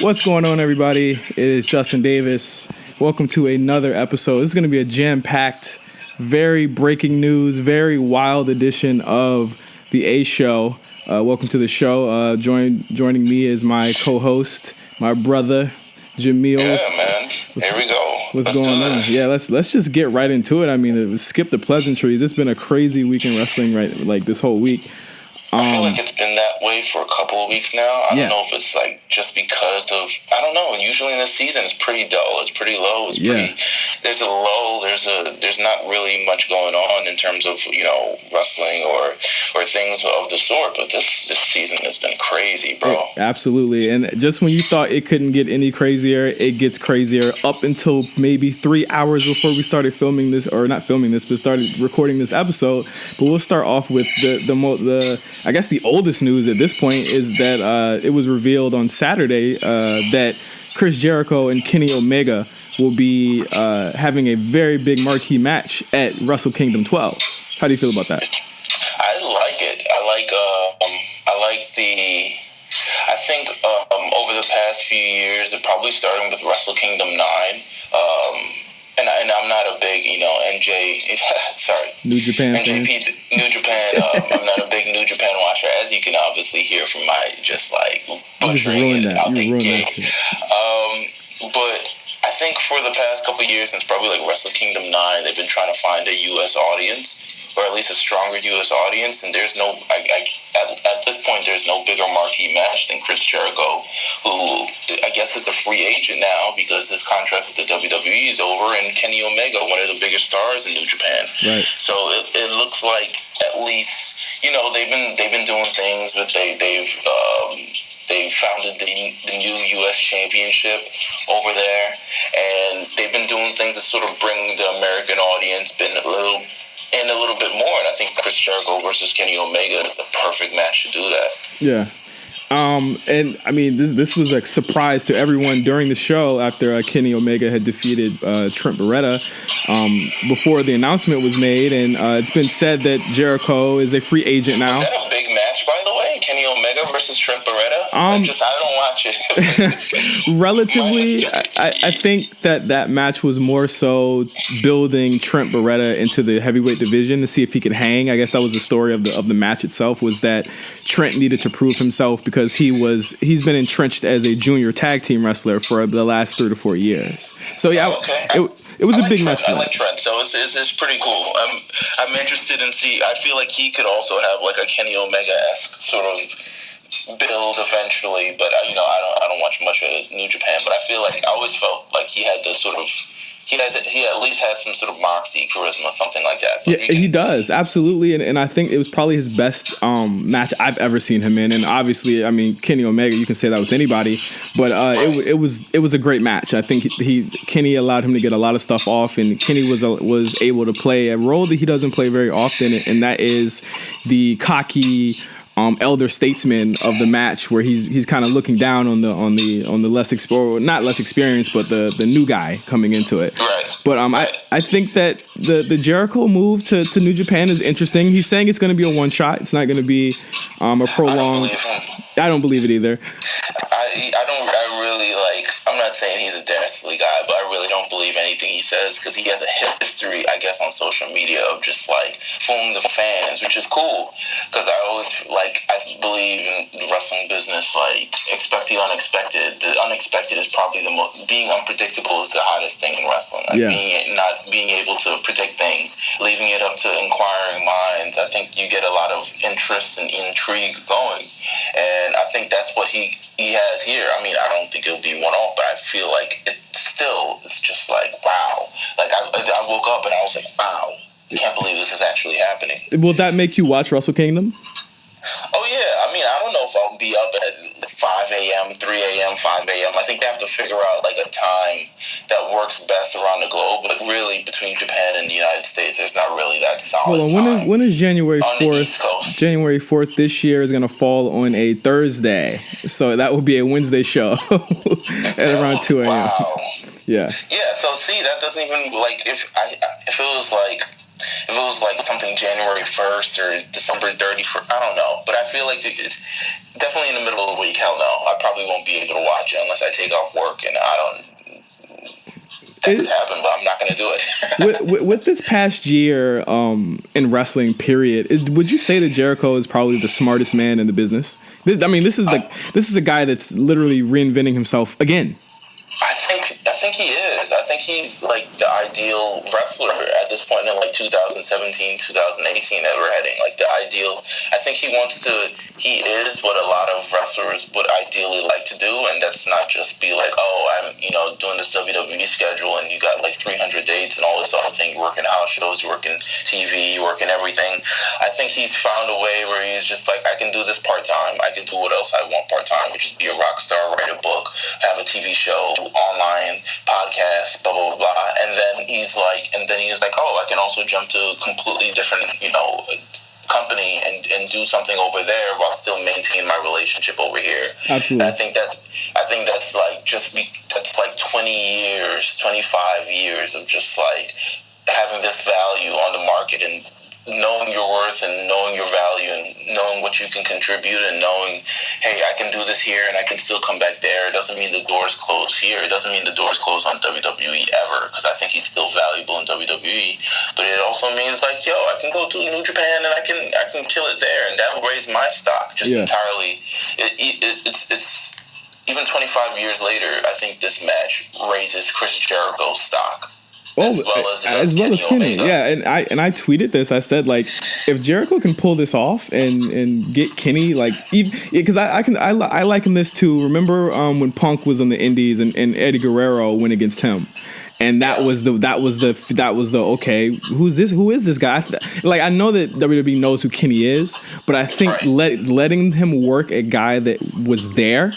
What's going on, everybody? It is Justin Davis. Welcome to another episode. This is going to be a jam-packed, very breaking news, very wild edition of the A Show. Welcome to the show. Joining me is my co-host, my brother, Meelz. Yeah, man. Here we go. What's going on? Yeah, let's just get right into it. I mean, skip the pleasantries. It's been a crazy week in wrestling, right? Like this whole week. I feel like it's been that way for a couple of weeks now. I don't know if it's like just because of, I don't know. Usually in the season it's pretty dull. It's pretty low. There's a lull. There's not really much going on in terms of, wrestling or things of the sort. But this season has been crazy, bro. Absolutely. And just when you thought it couldn't get any crazier, it gets crazier up until maybe 3 hours before we started filming this, or not filming this, but started recording this episode. But we'll start off with I guess the oldest news at this point is that it was revealed on Saturday that Chris Jericho and Kenny Omega will be having a very big marquee match at Wrestle Kingdom 12. How do you feel about that? I like it. I think over the past few years, it probably starting with Wrestle Kingdom 9. And I'm not a big, New Japan fan. New Japan. I'm not a big New Japan watcher, as you can obviously hear from my butchering it out the gate. But I think for the past couple of years, since probably like Wrestle Kingdom 9, they've been trying to find a U.S. audience, or at least a stronger U.S. audience, and there's no, at this point, there's no bigger marquee match than Chris Jericho, who I guess is a free agent now because his contract with the WWE is over, and Kenny Omega, one of the biggest stars in New Japan. Right. So it looks like at least, they've been doing things, but they've founded the new U.S. Championship over there, and they've been doing things to sort of bring the American audience a little bit more. And I think Chris Jericho versus Kenny Omega is the perfect match to do that. Yeah. And I mean, this was a surprise to everyone during the show after Kenny Omega had defeated Trent Beretta before the announcement was made, and it's been said that Jericho is a free agent now. Is that a big match, by the way? Kenny Omega versus Trent Beretta? I don't watch it. Relatively, I think that match was more so building Trent Beretta into the heavyweight division to see if he could hang. I guess that was the story of the match itself, was that Trent needed to prove himself because he's been entrenched as a junior tag team wrestler for the last 3 to 4 years. So yeah, it was a big match. I like Trent, so it's pretty cool. I'm interested in see. I feel like he could also have like a Kenny Omega-esque sort of build eventually, but I don't watch much of New Japan, but I feel like I always felt like he had the sort of he at least has some sort of moxie, charisma, something like that. But yeah, he does, absolutely, and I think it was probably his best match I've ever seen him in. And obviously, I mean, Kenny Omega, you can say that with anybody, but it was a great match. I think Kenny allowed him to get a lot of stuff off, and Kenny was able to play a role that he doesn't play very often, and that is the cocky elder statesman of the match, where he's kind of looking down on the not less experienced, but the new guy coming into it. Right. But I think that the Jericho move to New Japan is interesting. He's saying it's going to be a one shot. It's not going to be a prolonged. I don't believe it either. I'm not saying he's a dastardly guy, but I really don't believe anything he says because he has a history, I guess, on social media of just like fooling the fans, which is cool because I believe in the wrestling business, like expect the unexpected. The unexpected is probably being unpredictable is the hottest thing in wrestling. Not being able to predict things, leaving it up to inquiring minds. I think you get a lot of interest and intrigue going, and I think that's what he has here. I mean, I don't think it'll be one-off, but I feel like it's just like, wow. Like, I woke up and I was like, wow, I can't believe this is actually happening. Will that make you watch Wrestle Kingdom? Oh, yeah. I mean, I don't know if I'll be up at 5 a.m., 3 a.m., 5 a.m. I think they have to figure out, like, a time that works best around the globe. But really, between Japan and the United States, there's not really that solid time. When is January 4th? January 4th this year is going to fall on a Thursday. So that will be a Wednesday show at around 2 a.m. Wow. Yeah. Yeah, so see, that doesn't even, like, if it was like... If it was like something January 1st or December 31st, I don't know. But I feel like it's definitely in the middle of the week. Hell no, I probably won't be able to watch it unless I take off work, and I don't. That could happen, but I'm not going to do it. with this past year in wrestling, period, would you say that Jericho is probably the smartest man in the business? I mean, this is a guy that's literally reinventing himself again. I think he is. I think he's like the ideal wrestler at this point in like 2017, 2018 that we're heading. Like the ideal. I think he is what a lot of wrestlers would ideally like to do, and that's not just be like, oh, I'm doing this WWE schedule, and you got like 300 dates and all this other thing. You're working house shows, you're working TV, you're working everything. I think he's found a way where he's just like, I can do this part time. I can do what else I want part time, which is be a rock star, write a book, have a TV show, online podcast, blah blah blah. And then he's like, oh, I can also jump to a completely different, company and do something over there while still maintain my relationship over here. Absolutely. And I think that's like that's like 20 years, 25 years of just like having this value on the market and knowing your worth and knowing your value and knowing what you can contribute and knowing, hey, I can do this here and I can still come back there. It doesn't mean the door's closed here. It doesn't mean the door's closed on WWE ever, because I think he's still valuable in WWE. But it also means like, yo, I can go to New Japan and I can kill it there, and that'll raise my stock just entirely. It's even 25 years later, I think this match raises Chris Jericho's stock. As well as Kenny. Yeah, and I tweeted this. I said, like, if Jericho can pull this off and get Kenny, like, because I liken this to, remember when Punk was on the Indies and Eddie Guerrero went against him, and that was the okay, who is this guy? I know that WWE knows who Kenny is, but I think letting him work a guy that was there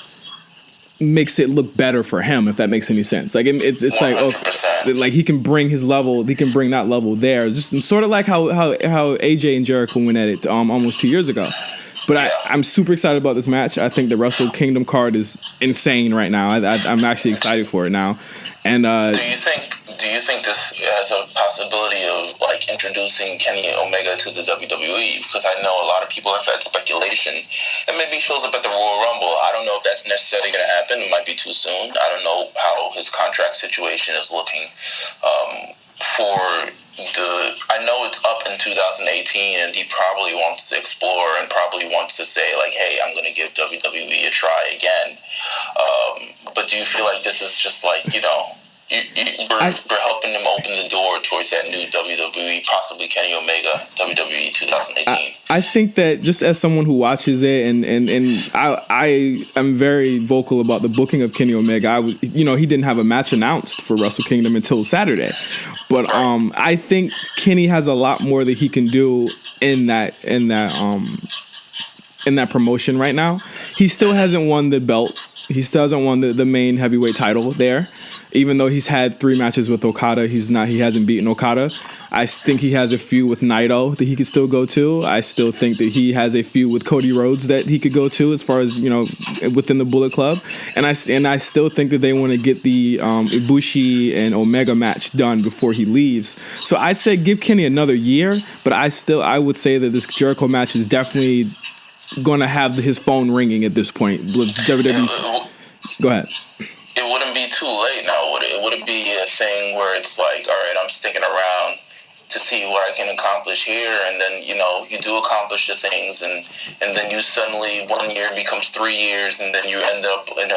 makes it look better for him, if that makes any sense. Like it's 100%. Like, like he can bring his level, he can bring that level there. Just sort of like how AJ and Jericho went at it almost 2 years ago. But I'm super excited about this match. I think the Wrestle Kingdom card is insane right now. I'm actually excited for it now. And do you think this has a possibility of like introducing Kenny Omega to the WWE? Because I know a lot of people have had speculation, and maybe he shows up at the Royal Rumble. I don't know if that's necessarily going to happen. It might be too soon. I don't know how his contract situation is looking I know it's up in 2018, and he probably wants to explore and probably wants to say, like, hey, I'm going to give WWE a try again. But do you feel like this is just like, we're helping them open the door towards that new WWE, possibly Kenny Omega, WWE 2018? I think that just as someone who watches it, and I am very vocal about the booking of Kenny Omega. He didn't have a match announced for Wrestle Kingdom until Saturday, but I think Kenny has a lot more that he can do in that promotion right now. He still hasn't won the belt. He still hasn't won the main heavyweight title there. Even though he's had 3 matches with Okada, he hasn't beaten Okada. I think he has a feud with Naito that he could still go to. I still think that he has a feud with Cody Rhodes that he could go to, as far as, within the Bullet Club. And I still think that they want to get the Ibushi and Omega match done before he leaves. So I'd say give Kenny another year, but I would say that this Jericho match is definitely going to have his phone ringing at this point. WWE. Go ahead. It wouldn't be too late now, would it? It wouldn't be a thing where it's like, all right, I'm sticking around to see what I can accomplish here, and then you do accomplish the things, and then you suddenly 1 year becomes 3 years, and then you end up in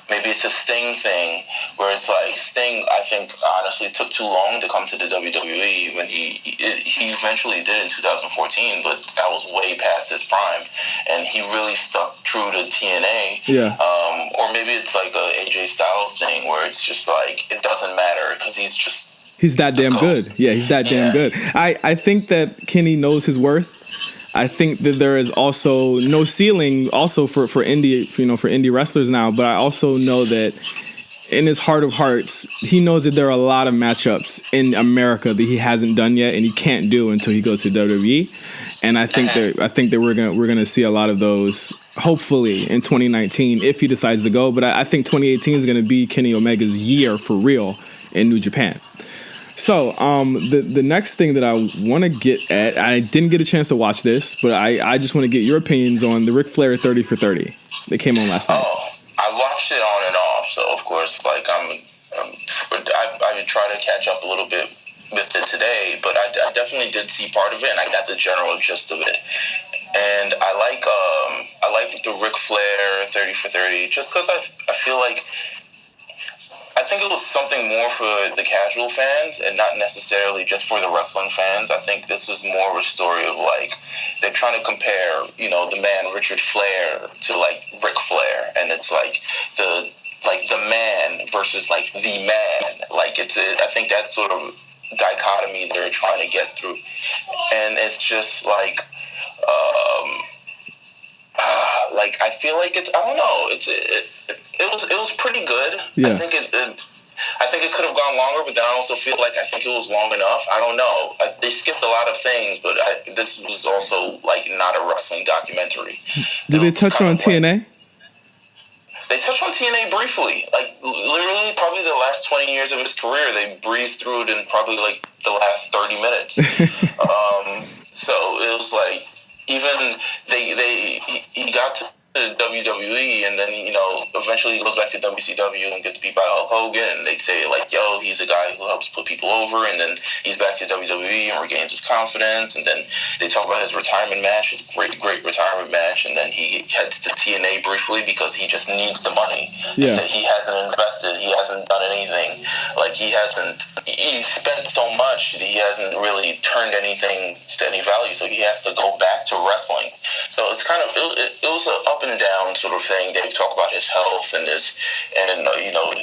maybe it's a Sting thing where it's like Sting, I think, honestly took too long to come to the WWE when he eventually did in 2014, but that was way past his prime, and he really stuck true to TNA. Yeah. Or maybe it's like a AJ Styles thing where it's just like it doesn't matter because he's that damn good. Yeah, he's that damn good. I think that Kenny knows his worth. I think that there is also no ceiling also for indie wrestlers now, but I also know that in his heart of hearts, he knows that there are a lot of matchups in America that he hasn't done yet and he can't do until he goes to WWE. And I think that we're gonna see a lot of those hopefully in 2019 if he decides to go. But I think 2018 is gonna be Kenny Omega's year for real in New Japan. So, the next thing that I want to get at, I didn't get a chance to watch this, but I just want to get your opinions on the Ric Flair 30 for 30 that came on last night. Oh, I watched it on and off, so of course, like I try to catch up a little bit with it today, but I definitely did see part of it, and I got the general gist of it. And I like the Ric Flair 30 for 30 just because I feel like I think it was something more for the casual fans and not necessarily just for the wrestling fans. I think this is more of a story of like they're trying to compare, the man Richard Flair to like Ric Flair, and it's like the man versus like the man. Like I think that's sort of dichotomy they're trying to get through, and it's just like. I feel like it's, I don't know, it was pretty good. Yeah. I think it could have gone longer, but then I also feel like I think it was long enough. I don't know. They skipped a lot of things, but this was also like not a wrestling documentary. Did they touch on TNA? They touched on TNA briefly. Like literally, probably the last 20 years of his career, they breezed through it in probably like the last 30 minutes. So it was like. Even he got to WWE, and then eventually he goes back to WCW and gets beat by Hulk Hogan, and they say like, yo, he's a guy who helps put people over, and then he's back to WWE and regains his confidence, and then they talk about his retirement match, his great retirement match, and then he heads to TNA briefly because he just needs the money. Yeah. He hasn't invested, he hasn't done anything, like he spent so much, he hasn't really turned anything to any value, so he has to go back to wrestling. So it's kind of it was an up and down sort of thing. They talk about his health and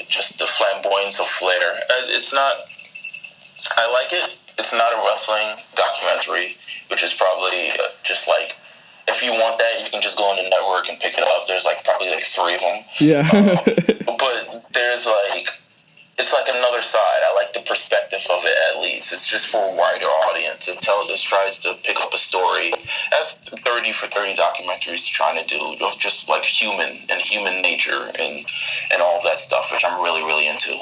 just the flamboyance of Flair. It's not. I like it. It's not a wrestling documentary, which is probably just like if you want that, you can just go on the network and pick it up. There's like probably like 3 of them. Yeah. But there's like. It's like another side. I like the perspective of it at least. It's just for a wider audience. And Televis tries to pick up a story, as 30 for 30 documentaries trying to do, just like human nature and all of that stuff, which I'm really, really into.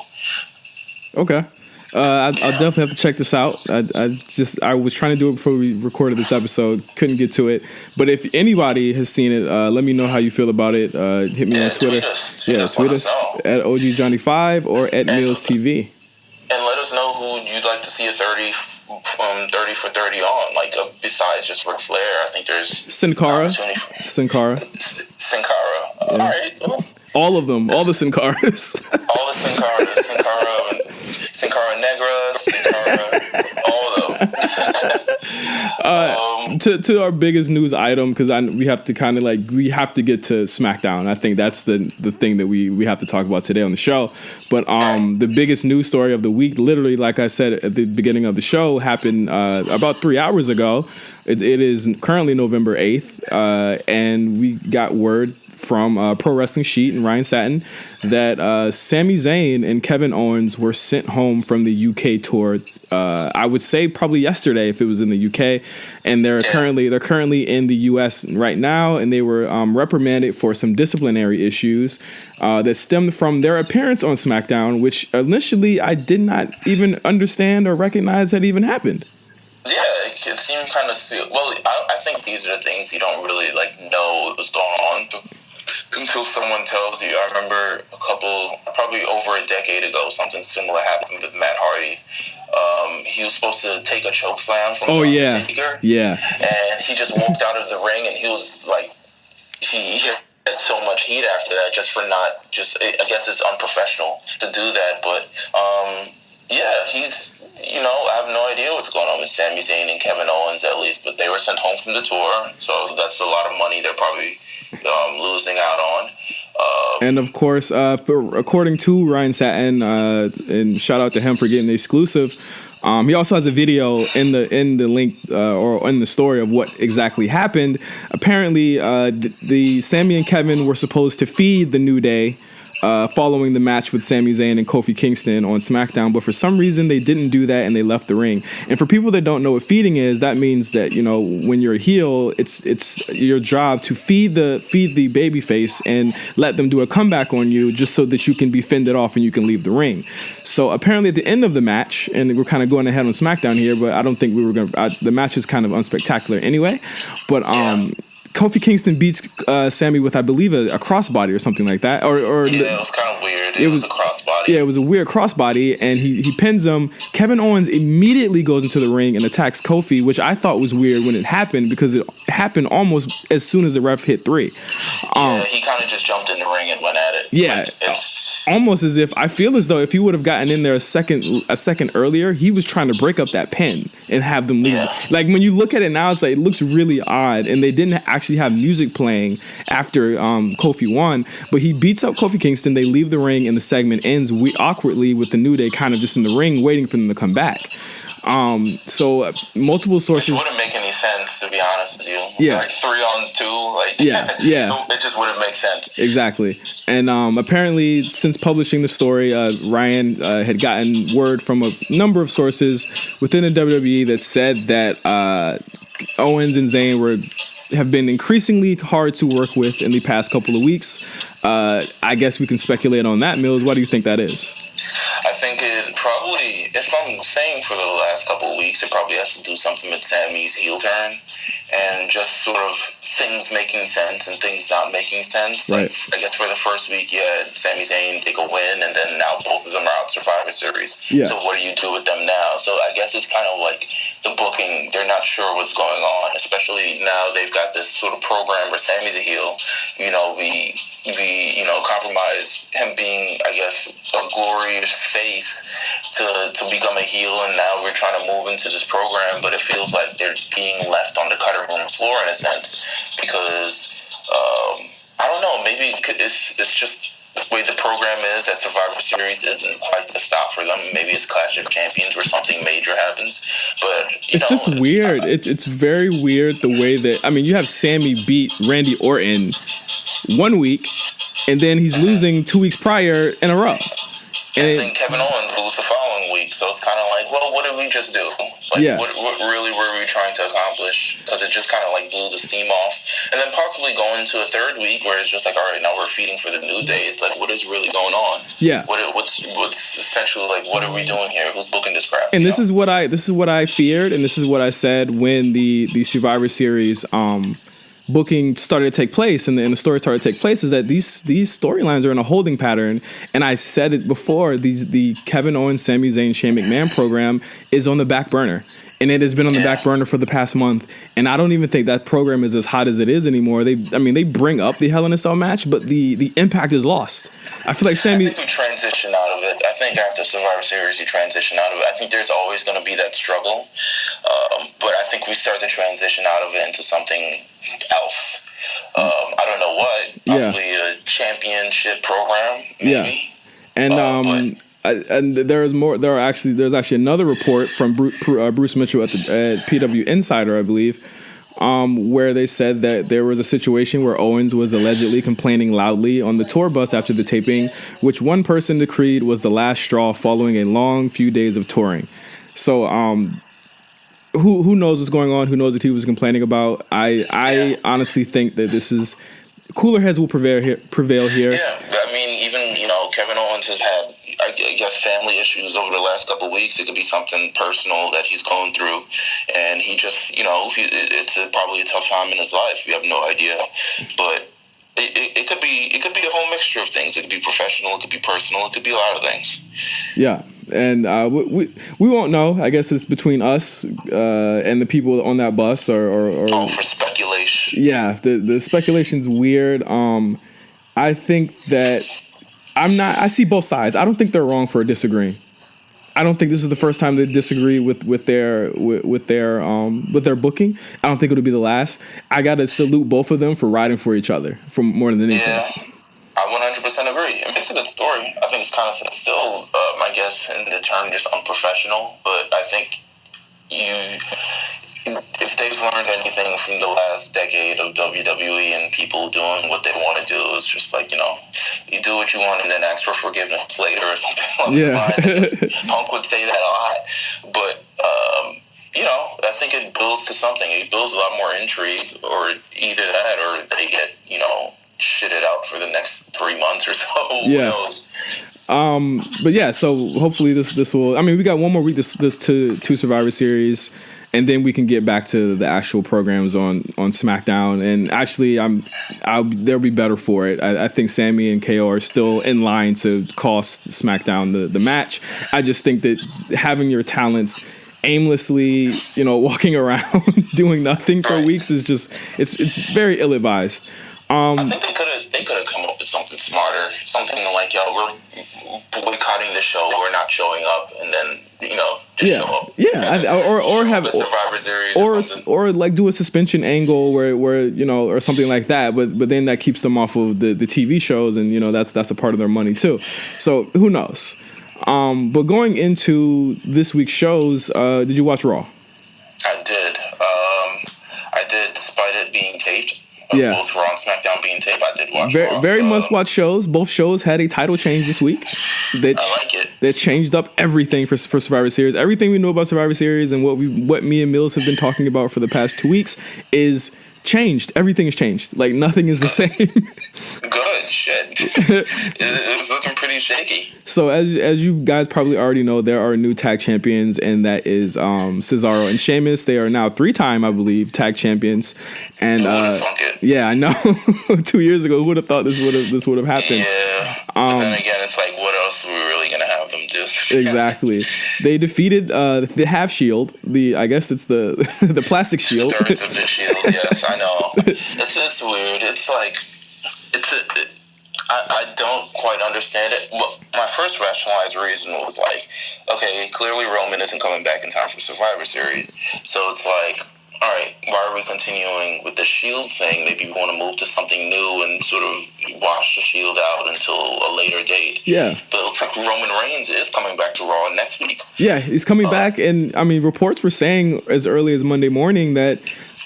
Okay. I'll definitely have to check this out. I was trying to do it before we recorded this episode. Couldn't get to it. But if anybody has seen it, let me know how you feel about it. Hit me on Twitter. Tweet us at OGJohnny5 or at Meelz TV. And let us know who you'd like to see a 30 for 30 on. Like besides just Ric Flair, I think there's Sin Cara. Yeah. All right. Well, all of them. All the Sin Caras. All the Sin Caras. Sin Cara Negra, Sin Cara, all of them. To our biggest news item, because we have to get to Smackdown. I think that's the thing that we have to talk about today on the show. But the biggest news story of the week, literally, like I said at the beginning of the show, happened about 3 hours ago. It is currently November 8th, and we got word from Pro Wrestling Sheet and Ryan Satin that Sami Zayn and Kevin Owens were sent home from the UK tour. I would say probably yesterday if it was in the UK, and they're currently in the US right now, and they were reprimanded for some disciplinary issues that stemmed from their appearance on SmackDown, which initially I did not even understand or recognize had even happened. Yeah, it seemed kind of sealed. Well, I think these are the things you don't really know what was going on until someone tells you. I remember probably over a decade ago, something similar happened with Matt Hardy. He was supposed to take a choke slam from Taker. Yeah. And he just walked out of the ring, and he was like, he had so much heat after that just for not just. I guess it's unprofessional to do that, but he's. I have no idea what's going on with Sami Zayn and Kevin Owens, at least, but they were sent home from the tour, so that's a lot of money they're probably losing out on. And of course, according to Ryan Satin, and shout out to him for getting the exclusive, he also has a video in the link or in the story of what exactly happened. Apparently, the Sami and Kevin were supposed to feed the New Day following the match with Sami Zayn and Kofi Kingston on SmackDown, but for some reason they didn't do that and they left the ring. And for people that don't know what feeding is, that means that, you know, when you're a heel, it's your job to feed the babyface and let them do a comeback on you just so that you can be fended off and you can leave the ring. So apparently at the end of the match, and we're kind of going ahead on SmackDown here, but I don't think we were going to, the match was kind of unspectacular anyway, but Kofi Kingston beats Sami with, I believe, a crossbody or something like that. Or it was kind of weird. It was a crossbody. Yeah, it was a weird crossbody, and he pins him. Kevin Owens immediately goes into the ring and attacks Kofi, which I thought was weird when it happened because it happened almost as soon as the ref hit 3. Yeah, he kind of just jumped in the ring and went at it. Yeah, almost as if, I feel as though if he would have gotten in there a second earlier, he was trying to break up that pin and have them leave. Yeah. Like when you look at it now, it's like it looks really odd, and they didn't actually have music playing after Kofi won, but he beats up Kofi Kingston. They leave the ring, and the segment ends awkwardly with the New Day kind of just in the ring waiting for them to come back. So multiple sources. It wouldn't make any sense, to be honest with you. Yeah. Like 3-on-2. Like, yeah. It just wouldn't make sense. Exactly. And apparently, since publishing the story, Ryan had gotten word from a number of sources within the WWE that said that Owens and Zayn have been increasingly hard to work with in the past couple of weeks. I guess we can speculate on that, Meelz. Why do you think that is? I think it probably, if I'm saying for the last couple of weeks, it probably has to do something with Sammy's heel turn and just sort of things making sense and things not making sense. Right. Like, I guess for the first week, you had Sami Zayn take a win, and then now both of them are out Survivor Series. Yeah. So what do you do with them now? So I guess it's kind of like the booking, they're not sure what's going on, especially now they've got this sort of program where Sammy's a heel. You know, we compromise him being, I guess, a glorious face to become a heel, and now we're trying to move into this program, but it feels like they're being left on the cutting room floor in a sense, because I don't know, maybe it's just the way the program is, that Survivor Series isn't quite the stop for them. Maybe it's Clash of Champions where something major happens, but it's just weird. It's very weird the way that, I mean, you have Sami beat Randy Orton 1 week, and then he's losing 2 weeks prior in a row. And then Kevin Owens lose the following week. So it's kind of like, well, what did we just do? Like, what really were we trying to accomplish? Because it just kind of like blew the steam off. And then possibly going into a third week where it's just like, all right, now we're feeding for the New Day. It's like, what is really going on? Yeah. What's essentially like, what are we doing here? Who's booking this crap? And this is what I feared, and this is what I said when the Survivor Series booking started to take place and the story started to take place, is that these storylines are in a holding pattern. And I said it before, the Kevin Owens, Sami Zayn, Shane McMahon program is on the back burner. And it has been on the back burner for the past month. And I don't even think that program is as hot as it is anymore. They bring up the Hell in a Cell match, but the impact is lost. I feel like Sami... I think we transition out of it. I think after Survivor Series, you transition out of it. I think there's always going to be that struggle. But I think we start to transition out of it into something else. I don't know what. Possibly a championship program, maybe. Yeah. And there's more. There's actually another report from Bruce Mitchell at PW Insider, I believe, where they said that there was a situation where Owens was allegedly complaining loudly on the tour bus after the taping, which one person decreed was the last straw following a long few days of touring. So, who knows what's going on? Who knows what he was complaining about? I honestly think that this is cooler heads will prevail here. Yeah, I mean, even Kevin Owens has had, I guess, family issues over the last couple of weeks. It could be something personal that he's going through, and he just, it's probably a tough time in his life. We have no idea, but it could be a whole mixture of things. It could be professional, it could be personal, it could be a lot of things. Yeah. And we won't know. I guess it's between us and the people on that bus, or for speculation. Yeah, the speculation's weird. I think that I see both sides. I don't think they're wrong for disagreeing. I don't think this is the first time they disagree with their booking. I don't think it'll be the last. I gotta salute both of them for riding for each other, for more than anything. Yeah. I 100% agree. It makes a good story. I think it's kind of still, I guess, in the term, just unprofessional. But I think if they've learned anything from the last decade of WWE and people doing what they want to do, it's just like, you do what you want and then ask for forgiveness later or something along the lines. Punk would say that a lot. But, I think it builds to something. It builds a lot more intrigue, or either that or they get, shitted out for the next 3 months or so. Who knows? But yeah, so hopefully this will. I mean, we got one more week to Survivor Series, and then we can get back to the actual programs on SmackDown. And actually, they'll be better for it. I think Sami and KO are still in line to cost SmackDown the match. I just think that having your talents aimlessly, walking around doing nothing for weeks is just it's very ill advised. I think they could have come up with something smarter, something like, we're boycotting the show, we're not showing up, and then just show up. Yeah, or have Survivor Series or like do a suspension angle where or something like that. But then that keeps them off of the TV shows, and that's a part of their money too. So who knows? But going into this week's shows, did you watch Raw? I did. I did, despite it being taped. Both Raw and SmackDown being taped, I did watch Raw. Very must-watch shows. Both shows had a title change this week. I like it. They changed up everything for Survivor Series. Everything we know about Survivor Series and what me and Meelz have been talking about for the past 2 weeks is changed. Everything has changed. Like, nothing is the same. Good shit. It's looking pretty shaky. So as you guys probably already know, there are new tag champions, and that is Cesaro and Sheamus. They are now 3-time, I believe, tag champions. And yeah, I know. 2 years ago, who would have thought this would have happened? Yeah. But then again, it's like, what else are we really gonna have them do? Exactly. They defeated the half shield. I guess it's the the plastic shield. Thirds of the shield. Yes, I know. It's weird. It's like I don't quite understand it. Well, my first rationalized reason was like, okay, clearly Roman isn't coming back in time for Survivor Series, so it's like, all right, why are we continuing with the Shield thing? Maybe we want to move to something new and sort of wash the Shield out until a later date. Yeah. But it looks like Roman Reigns is coming back to Raw next week. Yeah, he's coming back, and I mean, reports were saying as early as Monday morning that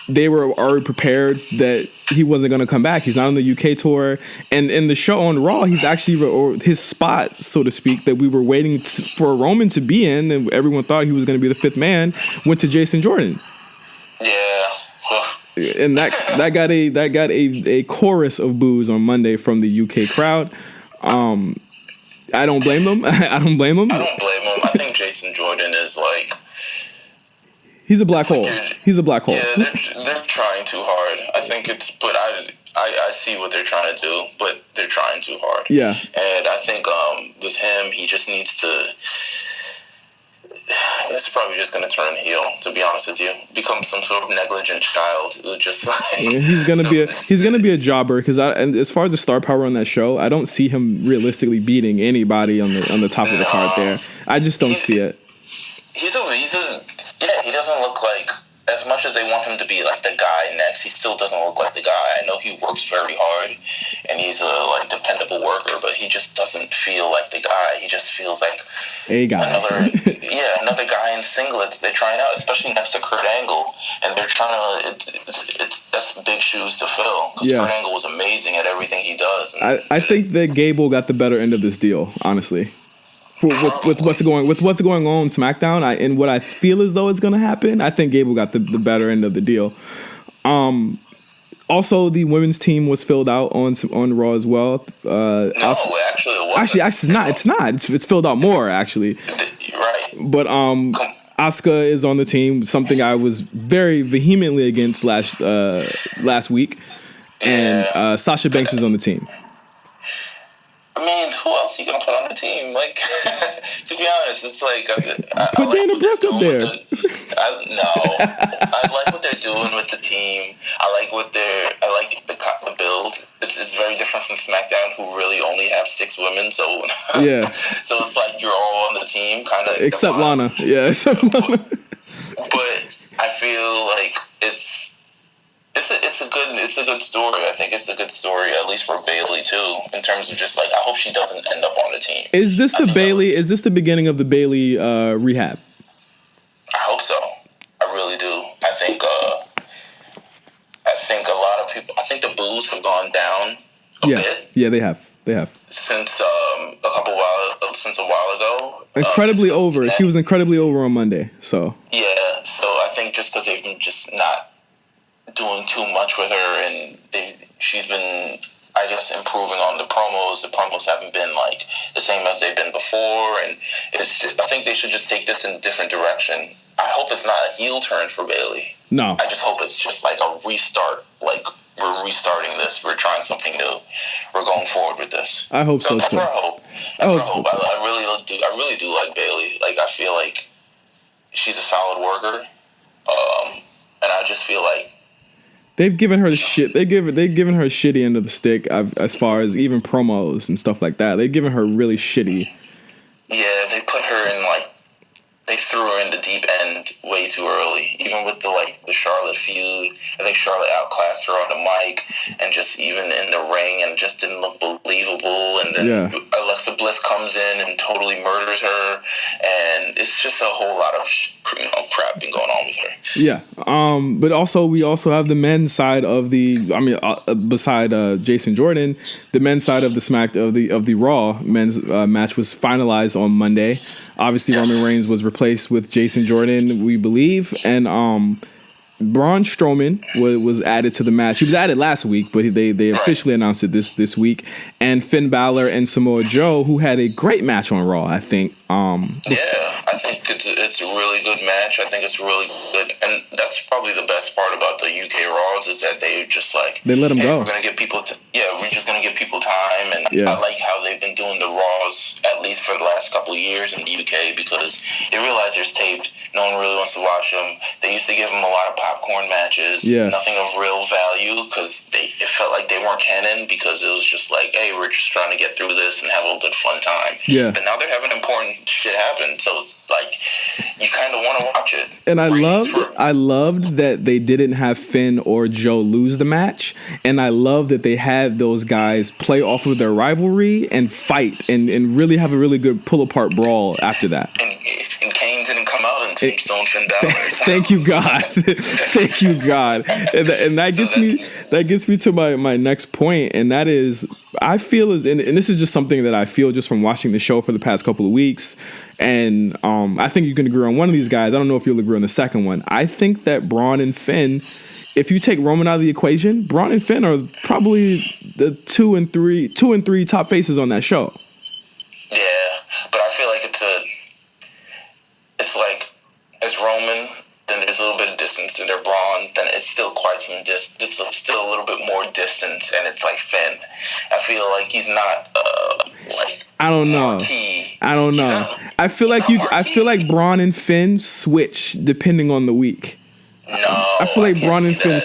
they were already prepared that he wasn't going to come back. He's not on the UK tour, and in the show on Raw, he's actually, or his spot, so to speak, that we were waiting for Roman to be in, and everyone thought he was going to be the fifth man, went to Jason Jordan. Yeah. And that got a chorus of boos on Monday from the UK crowd. I don't blame them. I don't blame them. I think Jason Jordan is like, he's a black hole. He's a black hole. Yeah, they're trying too hard. I think but I see what they're trying to do, but they're trying too hard. Yeah. And I think with him, he just needs to. It's probably just going to turn heel, to be honest with you. Become some sort of negligent child. Just like he's gonna be a jobber, because and as far as the star power on that show, I don't see him realistically beating anybody on the top of the card there. I just don't see it. He doesn't look like, as much as they want him to be like the guy next, he still doesn't look like the guy. I know he works very hard and he's a dependable worker, but he just doesn't feel like the guy. He just feels like a guy. Another guy in singlets. They're trying out, especially next to Kurt Angle, and they're trying to. That's big shoes to fill, because Kurt Angle was amazing at everything he does. I think that Gable got the better end of this deal, honestly. With what's going on SmackDown, and what I feel as though is going to happen, I think Gable got the better end of the deal. Also, the women's team was filled out on Raw as well. Actually, it wasn't. Actually, it's not. It's filled out more, actually. Right. But Asuka is on the team, something I was very vehemently against last week, and Sasha Banks is on the team. I mean, who else are you gonna put on the team? Like, to be honest, it's like put Dana Brooke up there. I like what they're doing with the team. I like the build. It's very different from SmackDown, who really only have 6 women. So yeah. So it's like you're all on the team, kind of. Except Lana. Yeah, except Lana. But I feel like it's a good story. I think it's a good story, at least for Bayley too, in terms of just like, I hope she doesn't end up on the team. Is this the beginning of the Bayley rehab? I hope so. I really do. I think views have gone down a bit. Yeah, they have. Since a while ago. Incredibly over. She was incredibly over on Monday. So yeah, so I think just because they've been just not doing too much with her, and she's been, I guess, improving on the promos. The promos haven't been like the same as they've been before, and I think they should just take this in a different direction. I hope it's not a heel turn for Bayley. No. I just hope it's just like a restart. Like, we're restarting this. We're trying something new. We're going forward with this. I hope so. That's too. what I hope. I really do like Bayley. Like, I feel like she's a solid worker, and I just feel like they've given her shit. They've given her a shitty end of the stick as far as even promos and stuff like that. They've given her really shitty. Yeah, they put her in like. They threw her in the deep end way too early. Even with the Charlotte feud, I think Charlotte outclassed her on the mic, and just even in the ring, and just didn't look believable. And then Alexa Bliss comes in and totally murders her, and it's just a whole lot of crap been going on with her. Yeah, but also we also have the men's side of beside Jason Jordan, the men's side of the Raw men's match was finalized on Monday. Obviously, yes. Roman Reigns was replaced with Jason Jordan, we believe, and Braun Strowman was added to the match. He was added last week, but they officially announced it this week. And Finn Balor and Samoa Joe, who had a great match on Raw, I think. I think it's a really good match. I think it's really good, and that's probably the best part about the UK Raws is that they just like they let them go. We're gonna give people, we're just gonna give people time, and I like how they've been doing the Raws at least for the last couple of years in the UK because they realize there's taped. No one really wants to watch them. They used to give them a lot of popcorn matches, nothing of real value because it felt like they weren't canon because it was just like, hey, we're just trying to get through this and have a good fun time. Yeah. But now they're having important shit happen, so it's like you kind of want to watch it. And I loved that they didn't have Finn or Joe lose the match, and I love that they had those guys play off of their rivalry and fight and really have a really good pull apart brawl after that. And Kane didn't come out and tombstone Finn Balor. Thank you, God. Thank you, God. And that gets me to my next point, and that is I feel and this is just something that I feel just from watching the show for the past couple of weeks. And I think you can agree on one of these guys. I don't know if you'll agree on the second one. I think that Braun and Finn, if you take Roman out of the equation, Braun and Finn are probably the two and three top faces on that show. Yeah, but I feel like it's like as Roman, then there's a little bit of distance, and they're Braun, then it's still quite some distance. Still a little bit more distance, and it's like Finn. I feel like he's not like. I don't know. I feel like Braun and Finn switch depending on the week. No, I feel like Braun and Finn.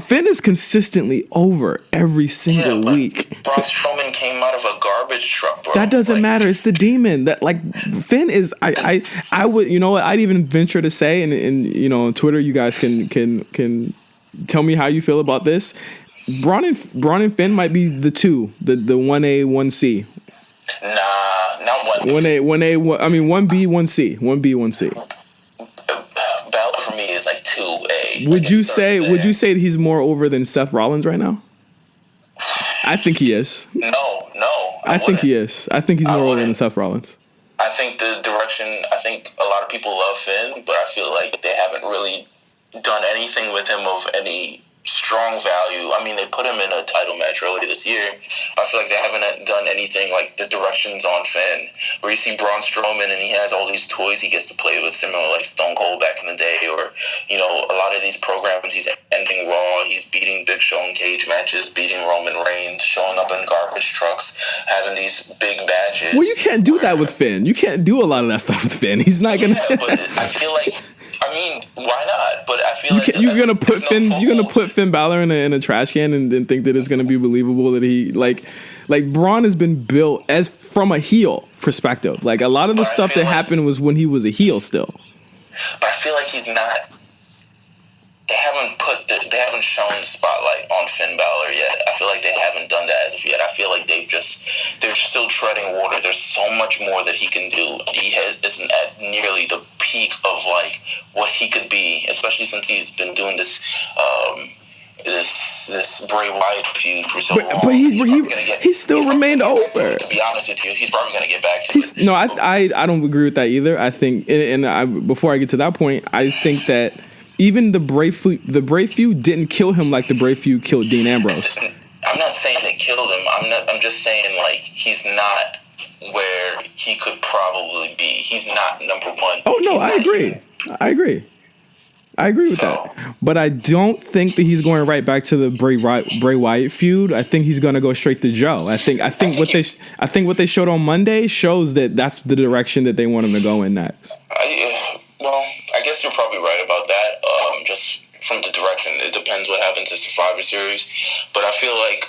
Finn is consistently over every single week. Braun Strowman came out of a garbage truck, bro. That doesn't matter. It's the demon. That like Finn is. I would. You know what? I'd even venture to say, and on Twitter, you guys can tell me how you feel about this. Braun and Finn might be the two, the 1A, 1C. Nah, not 1A, 1A. I mean 1B, 1C, 1B, 1C. Balor for me is like 2A. Would you say that he's more over than Seth Rollins right now? I think he is. No. I think he is. I think he's more over than Seth Rollins. I think the direction. I think a lot of people love Finn, but I feel like they haven't really done anything with him of any strong value. I mean, they put him in a title match earlier this year. I feel like they haven't done anything like the directions on Finn, where you see Braun Strowman and he has all these toys he gets to play with, similar like Stone Cold back in the day, or a lot of these programs he's ending Raw, he's beating Big Show in cage matches, beating Roman Reigns, showing up in garbage trucks, having these big matches. Well, you can't do that with Finn. You can't do a lot of that stuff with Finn. He's not gonna. Yeah, but I feel like. I mean, why not? But I feel like you're gonna put Finn Balor in a trash can and then think that it's gonna be believable that he like Braun has been built as from a heel perspective. Like a lot of the stuff that happened was when he was a heel still. But I feel like he's not. They haven't shown the spotlight on Finn Balor yet. I feel like they haven't done that as of yet. I feel like they're still treading water. There's so much more that he can do. He isn't at nearly the peak of like what he could be, especially since he's been doing this this Bray Wyatt feud for so long. But he still remained over. To be honest with you, he's probably going to get back to it. No, I don't agree with that either. I think, before I get to that point, I think that even the Bray feud didn't kill him like the Bray feud killed Dean Ambrose. I'm not saying it killed him. I'm just saying, like, he's not where he could probably be. He's not number one. Oh no, I agree. I agree with that. But I don't think that he's going right back to the Bray Wyatt feud. I think he's going to go straight to Joe. I think what they showed on Monday shows that that's the direction that they want him to go in next. I guess you're probably right about that. Just from the direction, it depends what happens in Survivor Series. But I feel like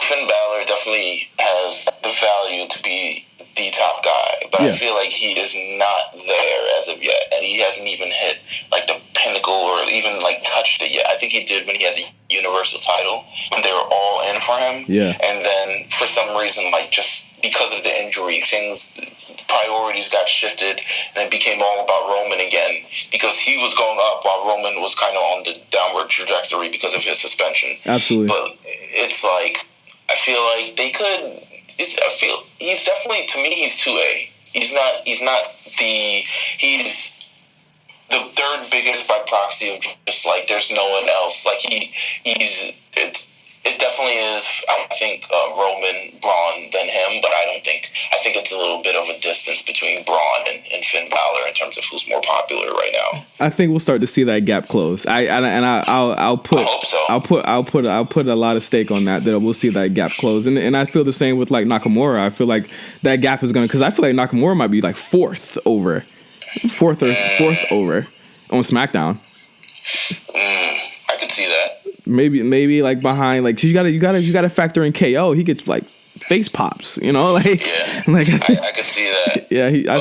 Finn Balor definitely has the value to be the top guy, but I feel like he is not there as of yet, and he hasn't even hit like the pinnacle or even like touched it yet. I think he did when he had the Universal title when they were all in for him. Yeah, and then for some reason, like just because of the injury, priorities got shifted, and it became all about Roman again because he was going up while Roman was kind of on the downward trajectory because of his suspension. Absolutely, but it's like I feel like they could. He's definitely, to me, he's 2A. He's the third biggest by proxy of just like there's no one else. Like it definitely is, I think, Roman, Braun than him, but I think it's a little bit of a distance between Braun and Finn Balor in terms of who's more popular right now. I think we'll start to see that gap close. I'll put a lot of stake on that we'll see that gap close. And I feel the same with like Nakamura. I feel like that gap is because I feel like Nakamura might be like fourth over on SmackDown. I could see that. Maybe like behind, like you gotta factor in KO. He gets like face pops, like I could see that. Yeah, I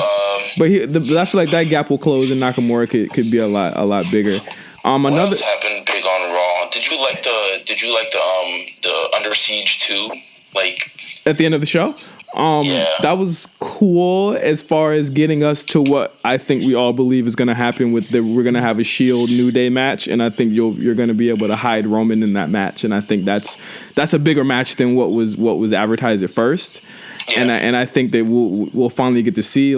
feel like that gap will close and Nakamura could be a lot bigger. What else happened big on Raw? Did you like the Under Siege 2? Like at the end of the show? That was cool as far as getting us to what I think we all believe is going to happen we're going to have a Shield New Day match, and I think you're going to be able to hide Roman in that match, and I think that's a bigger match than what was advertised at first, and I think that we'll finally get to see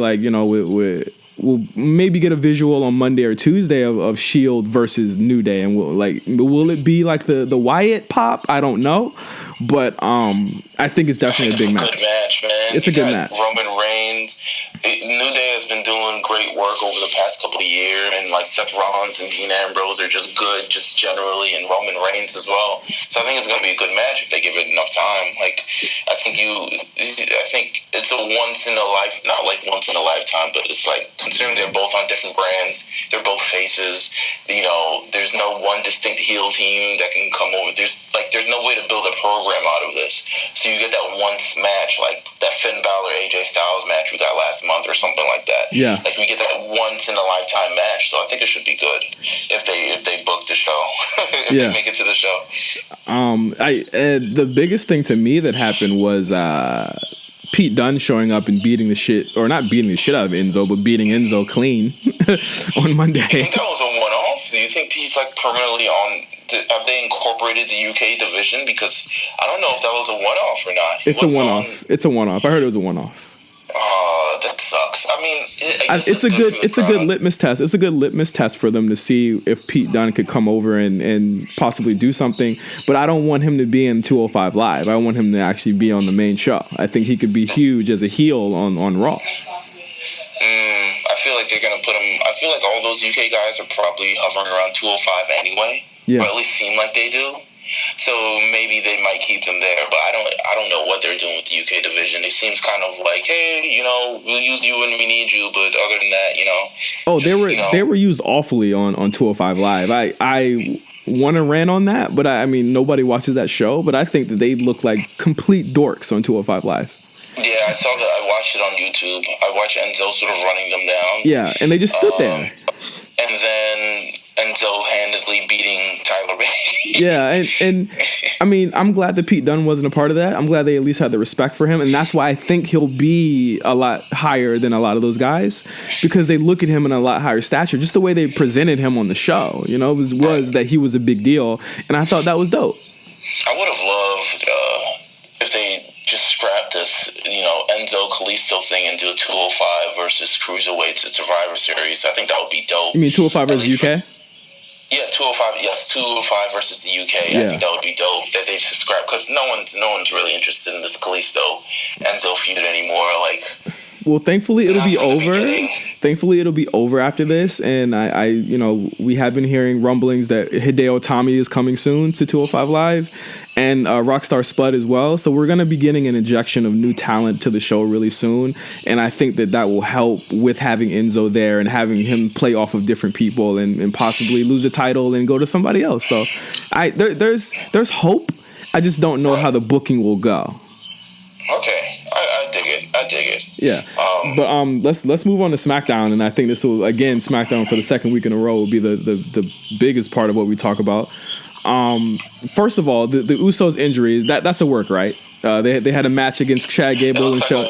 we'll maybe get a visual on Monday or Tuesday of Shield versus New Day, and will it be like the Wyatt pop? I don't know, but I think it's definitely a big match. Good match, man. It's a good match. Roman Reigns. New Day has been doing great work over the past couple of years, and like Seth Rollins and Dean Ambrose are just good, just generally, and Roman Reigns as well. So I think it's going to be a good match if they give it enough time. Like I think it's a once in a life, not like once in a lifetime, but it's like considering they're both on different brands, they're both faces. There's no one distinct heel team that can come over. There's no way to build a program out of this. So you get that once match, like that Finn Balor AJ Styles match we got last month or something like that. Yeah. Like we get that once in a lifetime match. So I think it should be good if they book the show. They make it to the show. The biggest thing to me that happened was Pete Dunne showing up and beating the shit, or not beating the shit out of Enzo, but beating Enzo clean on Monday. You think that was a one-off? Do you think he's like permanently on? Have they incorporated the UK division? Because I don't know if that was a one-off or not. It's a one-off. I heard it was a one-off. Oh, that sucks. I mean, it's a good litmus test. It's a good litmus test for them to see if Pete Dunne could come over and possibly do something. But I don't want him to be in 205 Live. I want him to actually be on the main show. I think he could be huge as a heel on Raw. I feel like they're gonna put him. I feel like all those UK guys are probably hovering around 205 anyway, or at least seem like they do. So maybe they might keep them there, but I don't know what they're doing with the UK division. It seems kind of like, hey, we'll use you when we need you, but other than that, Oh, they were used awfully on 205 Live. I want to rant on that, but I mean nobody watches that show, but I think that they look like complete dorks on 205 Live. Yeah, I saw that. I watched it on YouTube. I watched Enzo sort of running them down. Yeah, and they just stood there. And Enzo handedly beating Tyler Bate. Yeah, and I mean, I'm glad that Pete Dunne wasn't a part of that. I'm glad they at least had the respect for him, and that's why I think he'll be a lot higher than a lot of those guys, because they look at him in a lot higher stature. Just the way they presented him on the show, you know, was that he was a big deal, and I thought that was dope. I would have loved if they just scrap this, Enzo Kalisto thing and do a 205 versus cruiserweights at Survivor Series. I think that would be dope. You mean 205 versus UK? Yeah, 205. Yes, 205 versus the UK. Yeah. I think that would be dope. That they should scrap, because no one's really interested in this Kalisto Enzo feud anymore. Like, well, thankfully it'll be over. Thankfully it'll be over after this, and I we have been hearing rumblings that Hideo Itami is coming soon to 205 Live, and Rockstar Spud as well. So we're gonna be getting an injection of new talent to the show really soon, and I think that will help with having Enzo there and having him play off of different people and possibly lose the title and go to somebody else. So there's hope. I just don't know how the booking will go. Okay. I dig it. Yeah, but let's move on to SmackDown, and I think this will, again, SmackDown for the second week in a row will be the biggest part of what we talk about. First of all, the Usos injury, that's a work, right? They had a match against Chad Gable and It looks like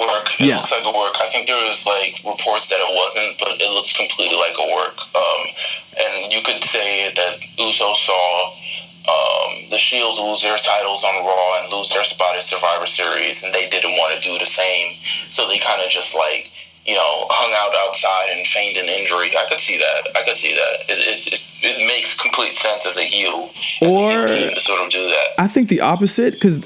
a work. I think there was reports that it wasn't, but it looks completely like a work. And you could say that Usos saw the Shield lose their titles on Raw and lose their spot at Survivor Series, and they didn't want to do the same, so they kind of just hung out outside and feigned an injury. I could see that. It makes complete sense as a heel, team to sort of do that. I think the opposite, because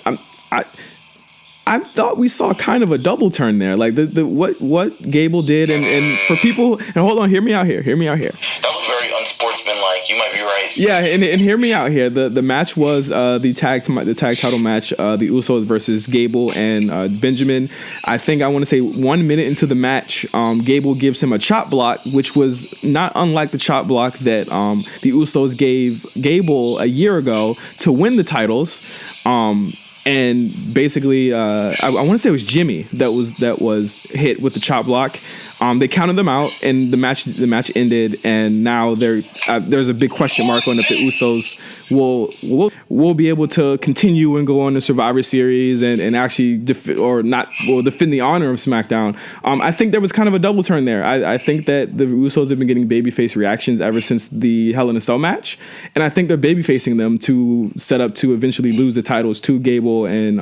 I thought we saw kind of a double turn there, like what Gable did, and for people, and hold on, hear me out here. That was very unsportsmanlike. You might be right. Yeah, and hear me out here. The match was the tag title match, the Usos versus Gable and Benjamin. I think I want to say 1 minute into the match, Gable gives him a chop block, which was not unlike the chop block that the Usos gave Gable a year ago to win the titles. And basically, I want to say it was Jimmy that was hit with the chop block. They counted them out, and the match ended. And now there's a big question mark on if the Usos will be able to continue and go on the Survivor Series and actually defend the honor of SmackDown. I think there was kind of a double turn there. I think that the Usos have been getting babyface reactions ever since the Hell in a Cell match, and I think they're babyfacing them to set up to eventually lose the titles to Gable and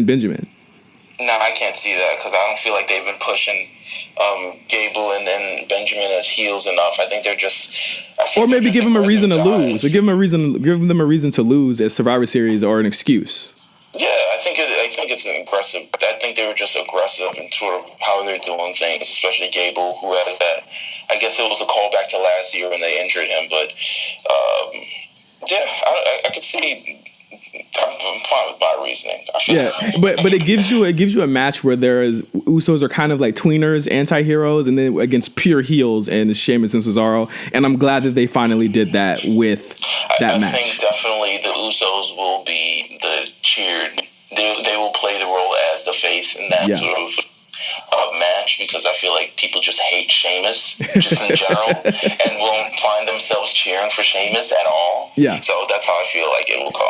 Benjamin. No, I can't see that, because I don't feel like they've been pushing Gable and Benjamin as heels enough. I think they're just... Or maybe give them a reason to lose. Or give them a reason to lose at Survivor Series, or an excuse. Yeah, I think it's aggressive. I think they were just aggressive in sort of how they're doing things, especially Gable, who has that... I guess it was a callback to last year when they injured him, but I could see... I'm fine with my reasoning. Yeah, but it gives you a match where Usos are kind of like tweeners, anti-heroes, and then against pure heels and Sheamus and Cesaro. And I'm glad that they finally did that with that match. I think definitely the Usos will be the cheered. They will play the role as the face in that sort of match, because I feel like people just hate Sheamus just in general and won't find themselves cheering for Sheamus at all. Yeah. So that's how I feel like it will go.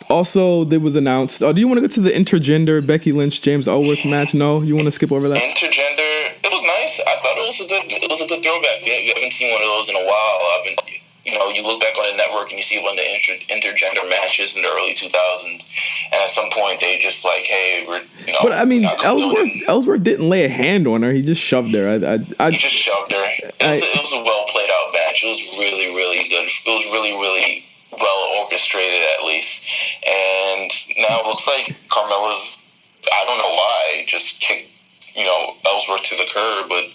Also, there was announced. Do you want to go to the intergender Becky Lynch James Ellsworth match? No, you want to skip over that? Intergender, it was nice. I thought it was a good throwback. We haven't seen one of those in a while. You look back on the network and you see one of the intergender matches in the early 2000s, and at some point they just hey, we're But I mean, Ellsworth didn't lay a hand on her. He just shoved her. He just shoved her. It was a well played out match. It was really, really good. It was really, really well orchestrated, at least. And now it looks like Carmella's, I don't know why, just kicked Ellsworth to the curb, but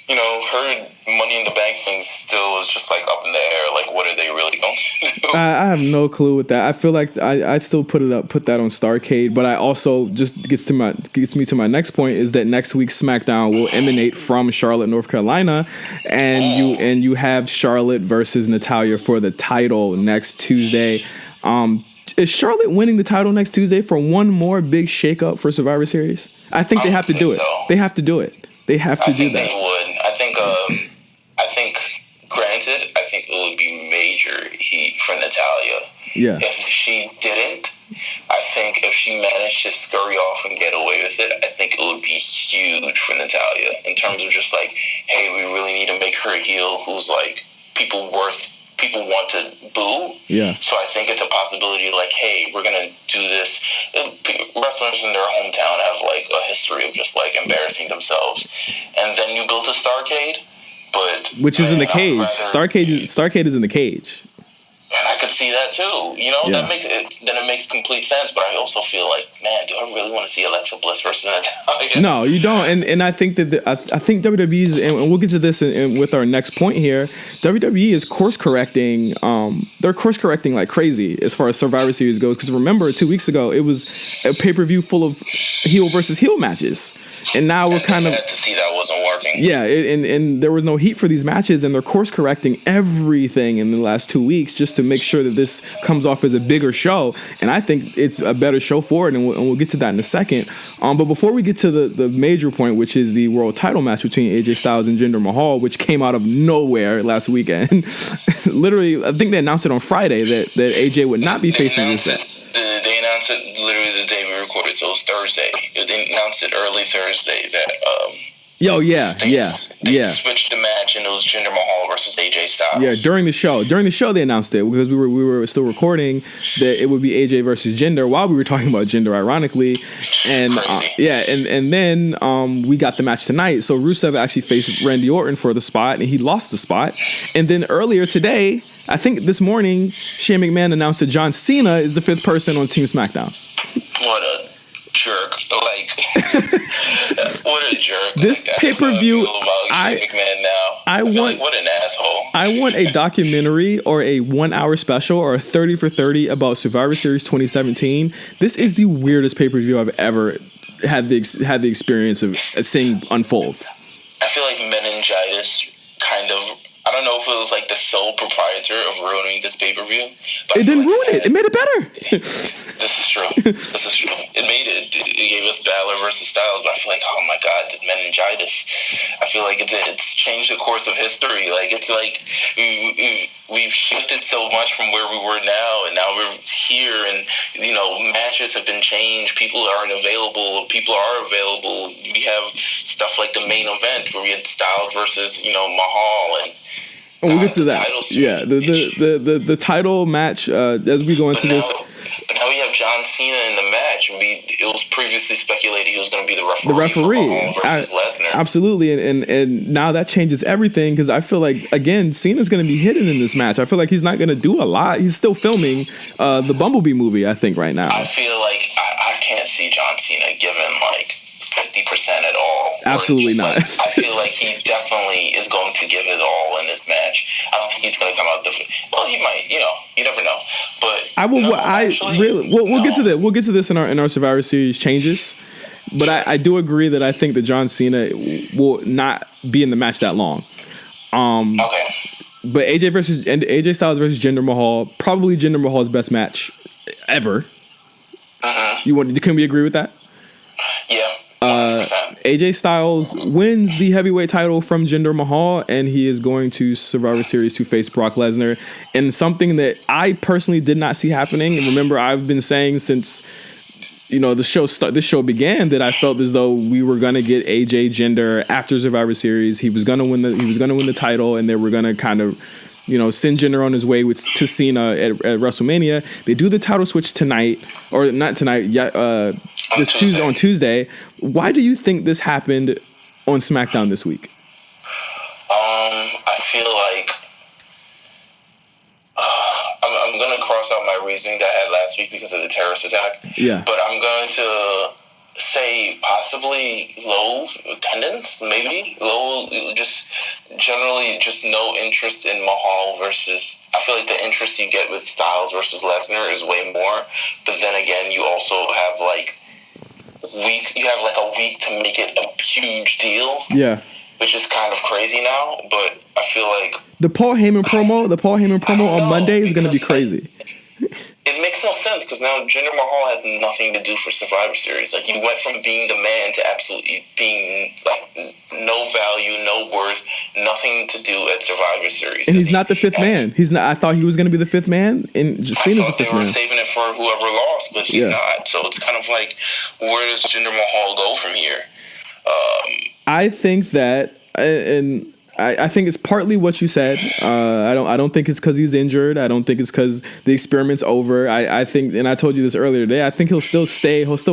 her Money in the Bank thing still is just up in the air. What are they really going to do? I have no clue with that. I feel like I still put that on Starrcade, but I also just gets me to my next point, is that next week's SmackDown will emanate from Charlotte, North Carolina, and you have Charlotte versus Natalya for the title next Tuesday. Is Charlotte winning the title next Tuesday for one more big shakeup for Survivor Series? I think they have to do it. So. They have to do it. They have to do that. They would. I think granted, I think it would be major heat for Natalya. Yeah. If she didn't, I think if she managed to scurry off and get away with it, I think it would be huge for Natalya in terms of just like, hey, we really need to make her a heel who's like people want to boo. Yeah. So I think it's a possibility like, hey, we're going to do this. Wrestlers in their hometown have like a history of just like embarrassing themselves. And then you build a Starrcade, but which is in the cage. Starrcade is in the cage. And I could see that too. You know, Yeah. It makes complete sense. But I also feel like, man, do I really want to see Alexa Bliss versus Natalya? No, you don't. And I think that I think WWE's, and we'll get to this with our next point here. WWE is course correcting. They're course correcting like crazy as far as Survivor Series goes. Because remember, 2 weeks ago, it was a pay-per-view full of heel versus heel matches. And now we're kind of to see that wasn't working. Yeah, and there was no heat for these matches, and they're course correcting everything in the last 2 weeks just to make sure that this comes off as a bigger show. And I think it's a better show for it, and we'll get to that in a second. But before we get to the major point, which is the world title match between AJ Styles and Jinder Mahal, which came out of nowhere last weekend. Literally, I think they announced it on Friday that AJ would not be facing this set. They announced it literally the day we recorded, so it was Thursday. They announced it early Thursday that they switched the match and it was Jinder Mahal versus AJ Styles. Yeah, during the show they announced it because we were still recording that it would be AJ versus Jinder while we were talking about Jinder, ironically, and and then we got the match tonight. So Rusev actually faced Randy Orton for the spot and he lost the spot. And then earlier today, I think this morning, Shane McMahon announced that John Cena is the 5th person on Team Smackdown. What a jerk. What a jerk. This pay-per-view, what an asshole. I want a documentary or a 1 hour special or a 30 for 30 about Survivor Series 2017. This is the weirdest pay-per-view I've ever had the experience of seeing unfold. I feel like meningitis kind of, I don't know if it was like the sole proprietor of ruining this pay-per-view. It didn't ruin it. It made it better. This is true. It made it. It gave us Balor versus Styles, but I feel like, oh my God, meningitis. I feel like it's changed the course of history. Like, it's like we've shifted so much from where we were now, and now we're here, and, you know, matches have been changed. People aren't available. People are available. We have stuff like the main event where we had Styles versus, you know, Mahal, and we'll get to that. Yeah, the title match as we go into this. But now we have John Cena in the match. It was previously speculated he was going to be the referee. Versus Lesnar. Absolutely, and now that changes everything because I feel like again Cena's going to be hidden in this match. I feel like he's not going to do a lot. He's still filming the Bumblebee movie, I think, right now. I feel like I can't see John Cena given like 50% at all. Absolutely not. Like, I feel like he definitely is going to give his all in this match. I don't think he's going to come out well, he might. You know, you never know. But we'll get to that. We'll get to this in our Survivor Series changes. But I do agree that I think that John Cena will not be in the match that long. Okay. But AJ Styles versus Jinder Mahal, probably Jinder Mahal's best match ever. Can we agree with that? Yeah. AJ Styles wins the heavyweight title from Jinder Mahal, and he is going to Survivor Series to face Brock Lesnar. And something that I personally did not see happening. And remember, I've been saying since this show began that I felt as though we were gonna get AJ Jinder after Survivor Series. He was gonna win the title, and they were gonna kind of, send Jinder on his way to Cena at WrestleMania. They do the title switch tonight, or not tonight, on Tuesday. Why do you think this happened on SmackDown this week? I feel like I'm going to cross out my reasoning that I had last week because of the terrorist attack. Yeah. But I'm going to say possibly low attendance, maybe low, just generally just no interest in Mahal versus. I feel like the interest you get with Styles versus Lesnar is way more. But then again, you also have like a week to make it a huge deal. Yeah. Which is kind of crazy now, but I feel like the Paul Heyman promo on Monday is going to be crazy. It makes no sense because now Jinder Mahal has nothing to do for Survivor Series. Like, you went from being the man to absolutely being like no value, no worth, nothing to do at Survivor Series. And he's not the fifth man. He's not. I thought he was going to be the fifth man, and Cena's the fifth man. They were saving it for whoever lost, but he's not. So it's kind of like, where does Jinder Mahal go from here? I think that, and I think it's partly what you said. I don't think it's because he was injured. I don't think it's because the experiment's over. I think, and I told you this earlier today, I think he'll still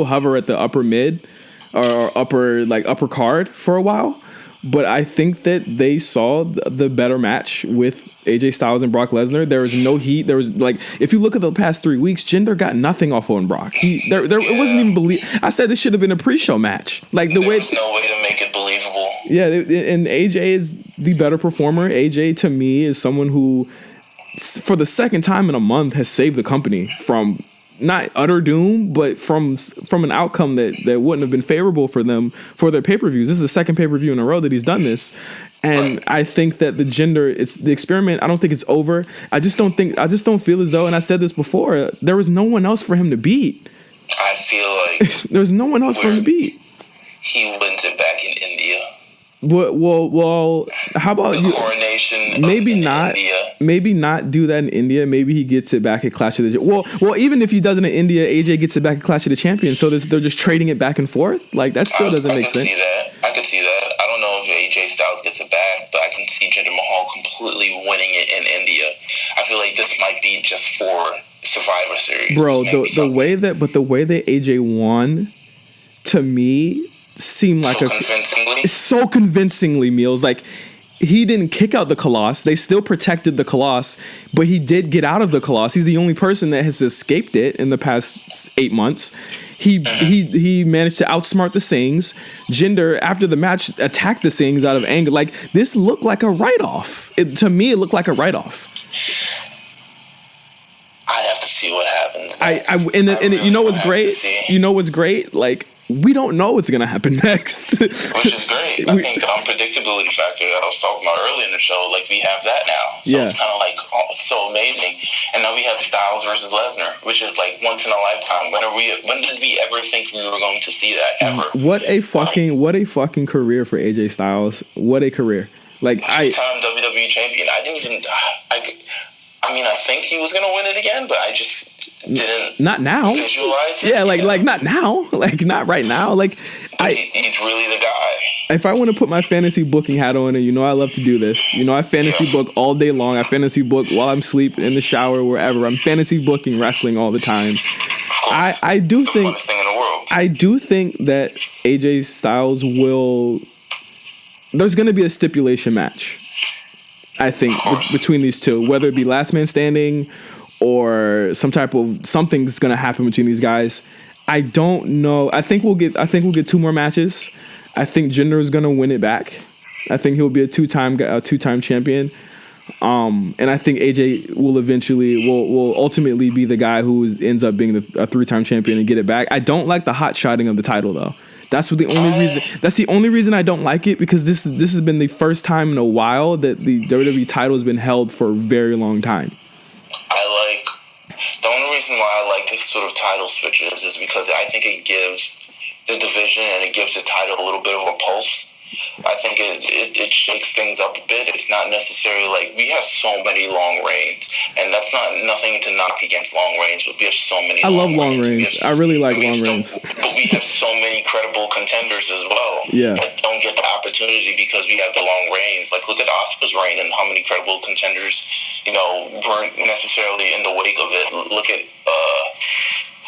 hover at the upper mid or upper card for a while. But I think that they saw the better match with AJ Styles and Brock Lesnar. There was no heat. There was, like, if you look at the past 3 weeks, Jinder got nothing off Owen Brock. It wasn't even I said this should have been a pre-show match. Like, there was no way to make it believable. Yeah, and AJ is the better performer. AJ, to me, is someone who, for the second time in a month, has saved the company from not utter doom, but from an outcome that wouldn't have been favorable for them for their pay-per-views. This is the second pay-per-view in a row that he's done this. And I think that the experiment, I don't think it's over. I just don't feel as though, and I said this before, there was no one else for him to beat. I feel like there's no one else for him to beat. He wins it back in India. Well, how about the coronation? Maybe not. India. Maybe not do that in India. Maybe he gets it back at Clash of the. Well, even if he doesn't in India, AJ gets it back at Clash of the Champions. So they're just trading it back and forth. Like, that still doesn't make sense. I can see that. I don't know if AJ Styles gets it back, but I can see Jinder Mahal completely winning it in India. I feel like this might be just for Survivor Series. Bro, the way that AJ won, to me, seemed like so convincingly, Meelz. Like, he didn't kick out the Colossus. They still protected the Colossus, but he did get out of the Colossus. He's the only person that has escaped it in the past 8 months. He managed to outsmart the Singhs. Jinder, after the match, attacked the Singhs out of anger. Like, this looked like a write-off. To me, it looked like a write-off. I'd have to see what happens. You know what's great? You know what's great? Like, we don't know what's going to happen next. Which is great. I think the unpredictability factor that I was talking about earlier in the show, like, we have that now. So it's kind of like, it's so amazing. And now we have Styles versus Lesnar, which is like once in a lifetime. When did we ever think we were going to see that ever? What a fucking career for AJ Styles. What a career. Like, two-time WWE champion. I think he was going to win it again, but I just didn't not now. Visualize it. Yeah, like not now. Like, not right now. Like, he's really the guy. If I want to put my fantasy booking hat on, and I love to do this. I fantasy book all day long. I fantasy book while I'm asleep, in the shower, wherever. I'm fantasy booking wrestling all the time. I do think the funnest thing in the world. I do think that AJ Styles will. There's going to be a stipulation match, I think, between these two, whether it be last man standing or something's going to happen between these guys. I don't know. I think we'll get 2 more matches. I think Jinder is going to win it back. I think he'll be a two-time champion. And I think AJ will ultimately be the guy who ends up being a 3-time champion and get it back. I don't like the hot shotting of the title, though. That's the only reason I don't like it, because this has been the first time in a while that the WWE title has been held for a very long time. The only reason why I like the sort of title switches is because I think it gives the division and it gives the title a little bit of a pulse. I think it shakes things up a bit. It's not necessarily like we have so many long reigns, and that's nothing to knock against long reigns, but we have so many. I love long reigns. I really like long reigns. But we have so many credible contenders as well. Yeah. That don't get the opportunity because we have the long reigns. Like, look at Asuka's reign and how many credible contenders, weren't necessarily in the wake of it. Look at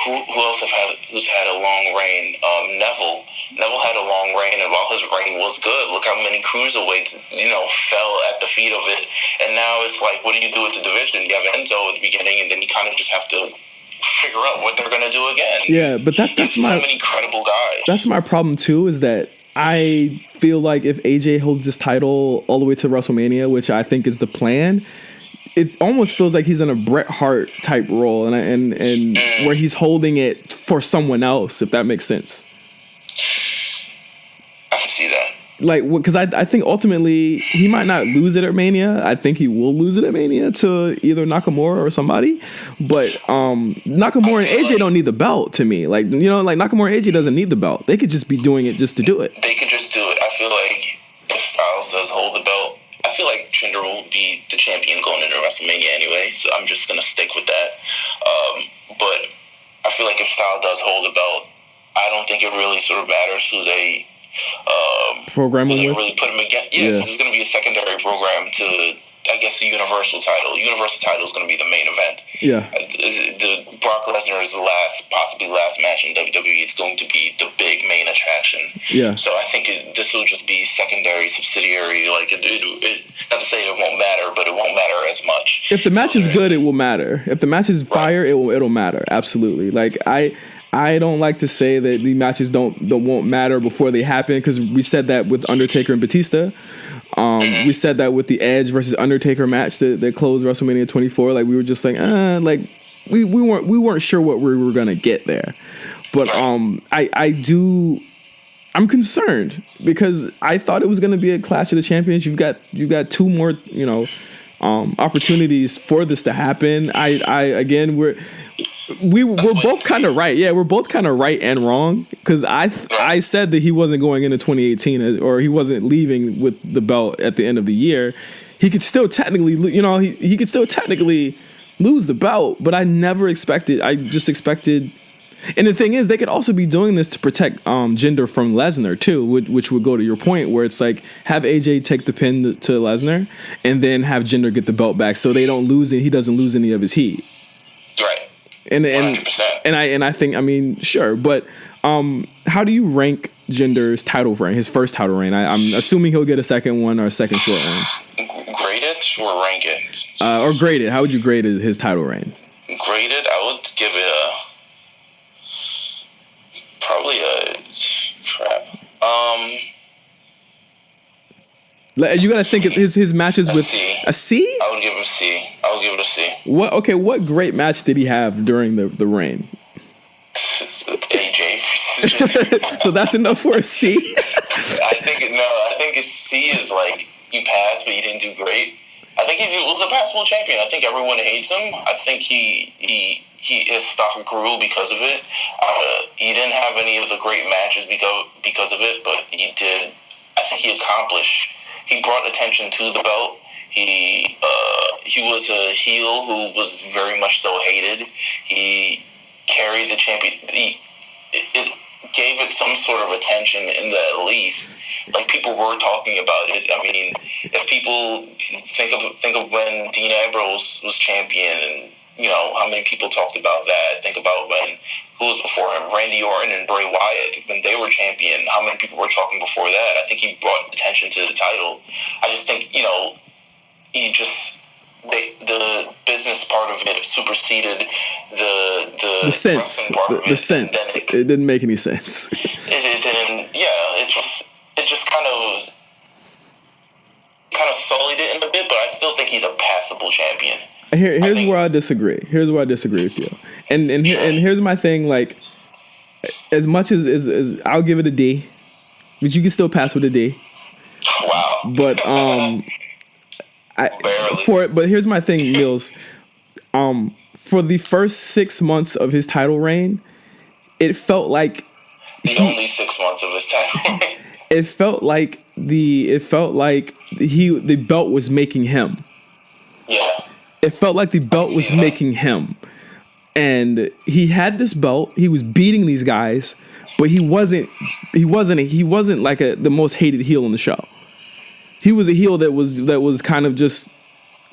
who else who's had a long reign? Neville. Neville had a long reign, and while his reign was good, look how many cruiserweights, fell at the feet of it. And now it's like, what do you do with the division? You have Enzo at the beginning, and then you kind of just have to figure out what they're going to do again. Yeah, but that's so many credible guys. That's my problem too, is that I feel like if AJ holds this title all the way to WrestleMania, which I think is the plan, it almost feels like he's in a Bret Hart type role, and where he's holding it for someone else, if that makes sense. I can see that. like, because I think ultimately he might not lose it at Mania. I think he will lose it at Mania to either Nakamura or somebody. But Nakamura and AJ don't need the belt to me. Like, you know, like Nakamura and AJ doesn't need the belt. They could just be doing it just to do it. They could just do it. I feel like if Styles does hold the belt, I feel like Jinder will be the champion going into WrestleMania anyway. So I'm just gonna stick with that. But I feel like if Styles does hold the belt, I don't think it really sort of matters who they program with. Really put him again. Yeah, because it's going to be a secondary program to, I guess, the Universal title. Universal title is going to be the main event. Yeah. The Brock Lesnar's possibly last match in WWE. It's going to be the big main attraction. Yeah. So I think this will just be secondary, subsidiary. Like, not to say it won't matter, but it won't matter as much. If the match is good, it will matter. If the match is fire, it'll matter. Absolutely. Like, I don't like to say that the matches won't matter before they happen, because we said that with Undertaker and Batista. We said that with the Edge versus Undertaker match that closed WrestleMania 24. Like, we were just like, like we weren't sure what we were gonna get there. But I'm concerned because I thought it was gonna be a Clash of the Champions. You've got two more, you know, opportunities for this to happen. We're both kind of right. Yeah, we're both kind of right and wrong, because I said that he wasn't going into 2018, or he wasn't leaving with the belt at the end of the year. He could still technically, you know, he could still technically lose the belt, but I never expected. I just expected. And the thing is, they could also be doing this to protect Jinder from Lesnar too, which would go to your point where it's like, have AJ take the pin to Lesnar and then have Jinder get the belt back, so they don't lose it. He doesn't lose any of his heat. Right. And I think, I mean, sure, but how do you rank Jinder's title reign, his first title reign? I'm assuming he'll get a second one or a second short one. Grade it or rank it? Or grade it. How would you grade his title reign? Grade it? I would give it probably a crap. You gotta think of his matches with a C. I would give him a C. I would give it a C. What great match did he have during the reign? AJ. So that's enough for a C. I think a C is like, you passed, but you didn't do great. I think he was a passable champion. I think everyone hates him. I think his stock grew because of it. He didn't have any of the great matches because of it, but he did. I think he accomplished. He brought attention to the belt. He was a heel who was very much so hated. He carried the champion. It gave it some sort of attention in the at least. Like, people were talking about it. I mean, if people think of when Dean Ambrose was champion, and you know how many people talked about that. Think about who was before him, Randy Orton and Bray Wyatt, when they were champion. How many people were talking before that? I think he brought attention to the title. I just think, you know, the business part of it superseded the sense. The sense. It didn't make any sense. It didn't. Yeah, it just kind of sullied it in a bit, but I still think he's a passable champion. Here's where I disagree. Here's where I disagree with you. And here's my thing. Like, as much as I'll give it a D, but you can still pass with a D. Wow. But but here's my thing, Meelz. For the first 6 months of his title reign, it felt like only 6 months of his title reign. It felt like the belt was making him. Yeah. It felt like the belt was making him. And he had this belt. He was beating these guys, but he wasn't like the most hated heel in the show. He was a heel that was kind of just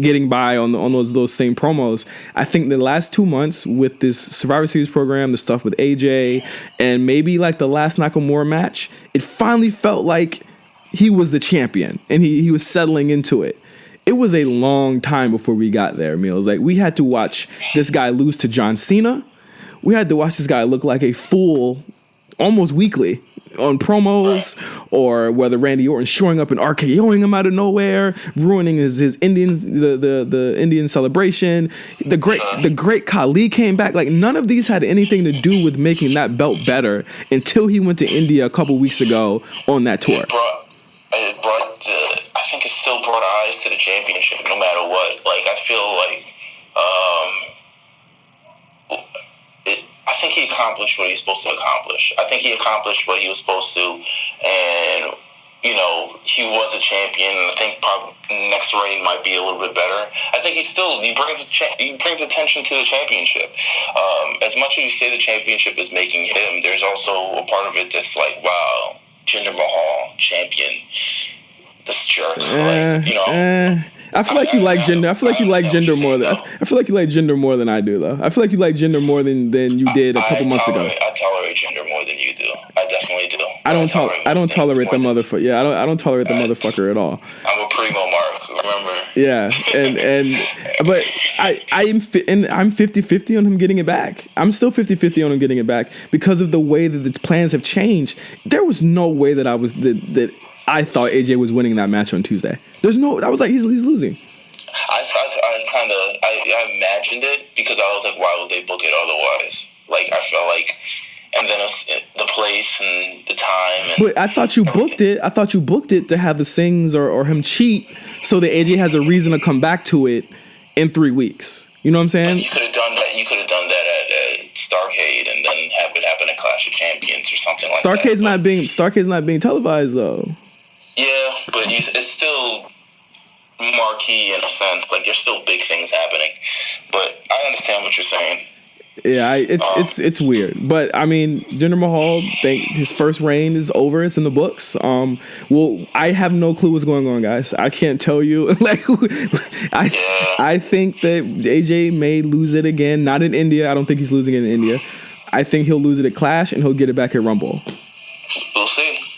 getting by on those same promos. I think the last 2 months with this Survivor Series program, the stuff with AJ, and maybe like the last Nakamura match, it finally felt like he was the champion and he was settling into it. It was a long time before we got there, Meelz. Like, we had to watch this guy lose to John Cena. We had to watch this guy look like a fool almost weekly on promos, or whether Randy Orton showing up and RKOing him out of nowhere, ruining his Indian the Indian celebration. The great Khali came back. Like, none of these had anything to do with making that belt better until he went to India a couple weeks ago on that tour. brought eyes to the championship no matter what. Like, I feel like I think he accomplished what he was supposed to accomplish. I think he accomplished what he was supposed to, and you know, he was a champion. I think probably next reign might be a little bit better. I think he brings attention to the championship. As much as you say the championship is making him, there's also a part of it that's like, wow, Jinder Mahal, champion, this jerk. I feel like you like Jinder. I feel like you like Jinder more than I feel like you like Jinder more than I do, though. I feel like you like Jinder more than you did a couple months ago. I tolerate Jinder more than you do. I definitely do. I don't tolerate the motherfucker. Yeah, I don't tolerate the motherfucker at all. I'm a primo mark, remember? Yeah, but I'm 50-50 on him getting it back. I'm still 50-50 on him getting it back because of the way that the plans have changed. There was no way that I thought AJ was winning that match on Tuesday. I was like, he's losing. I imagined it because I was like, why would they book it otherwise? Like, I felt like, and then the place and the time. But I thought you booked it. I thought you booked it to have the Sings or him cheat so that AJ has a reason to come back to it in 3 weeks. You know what I'm saying? But you could have done that. You could have done that at Starrcade and then have it happen at Clash of Champions or something like that. Starrcade's not being televised though. Yeah, but it's still marquee in a sense. Like, there's still big things happening. But I understand what you're saying. Yeah, it's weird. But, I mean, Jinder Mahal, his first reign is over. It's in the books. Well, I have no clue what's going on, guys. I can't tell you. I think that AJ may lose it again. Not in India. I don't think he's losing it in India. I think he'll lose it at Clash, and he'll get it back at Rumble.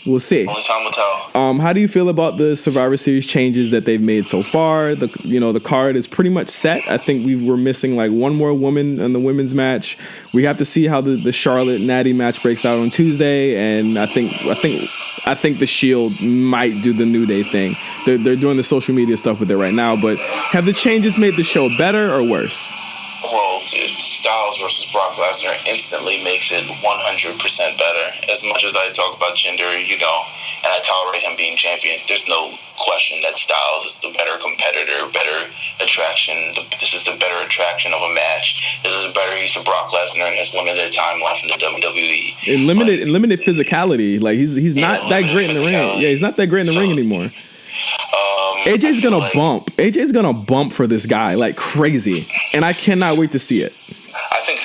We'll see. Only time will tell. How do you feel about the Survivor Series changes that they've made so far? The card is pretty much set. I think we're missing like one more woman in the women's match. We have to see how the Charlotte Natty match breaks out on Tuesday, and I think the Shield might do the New Day thing. They're doing the social media stuff with it right now. But have the changes made the show better or worse? Well, Styles versus Brock Lesnar instantly makes it 100% better. As much as I talk about Jinder, and I tolerate him being champion, there's no question that Styles is the better competitor, better attraction. This is the better attraction of a match. This is better use of Brock Lesnar and his limited time left in the WWE. In limited physicality, like he's not that great in the ring. Yeah, he's not that great in the ring anymore. AJ's gonna bump. AJ's gonna bump for this guy like crazy, and I cannot wait to see it. I think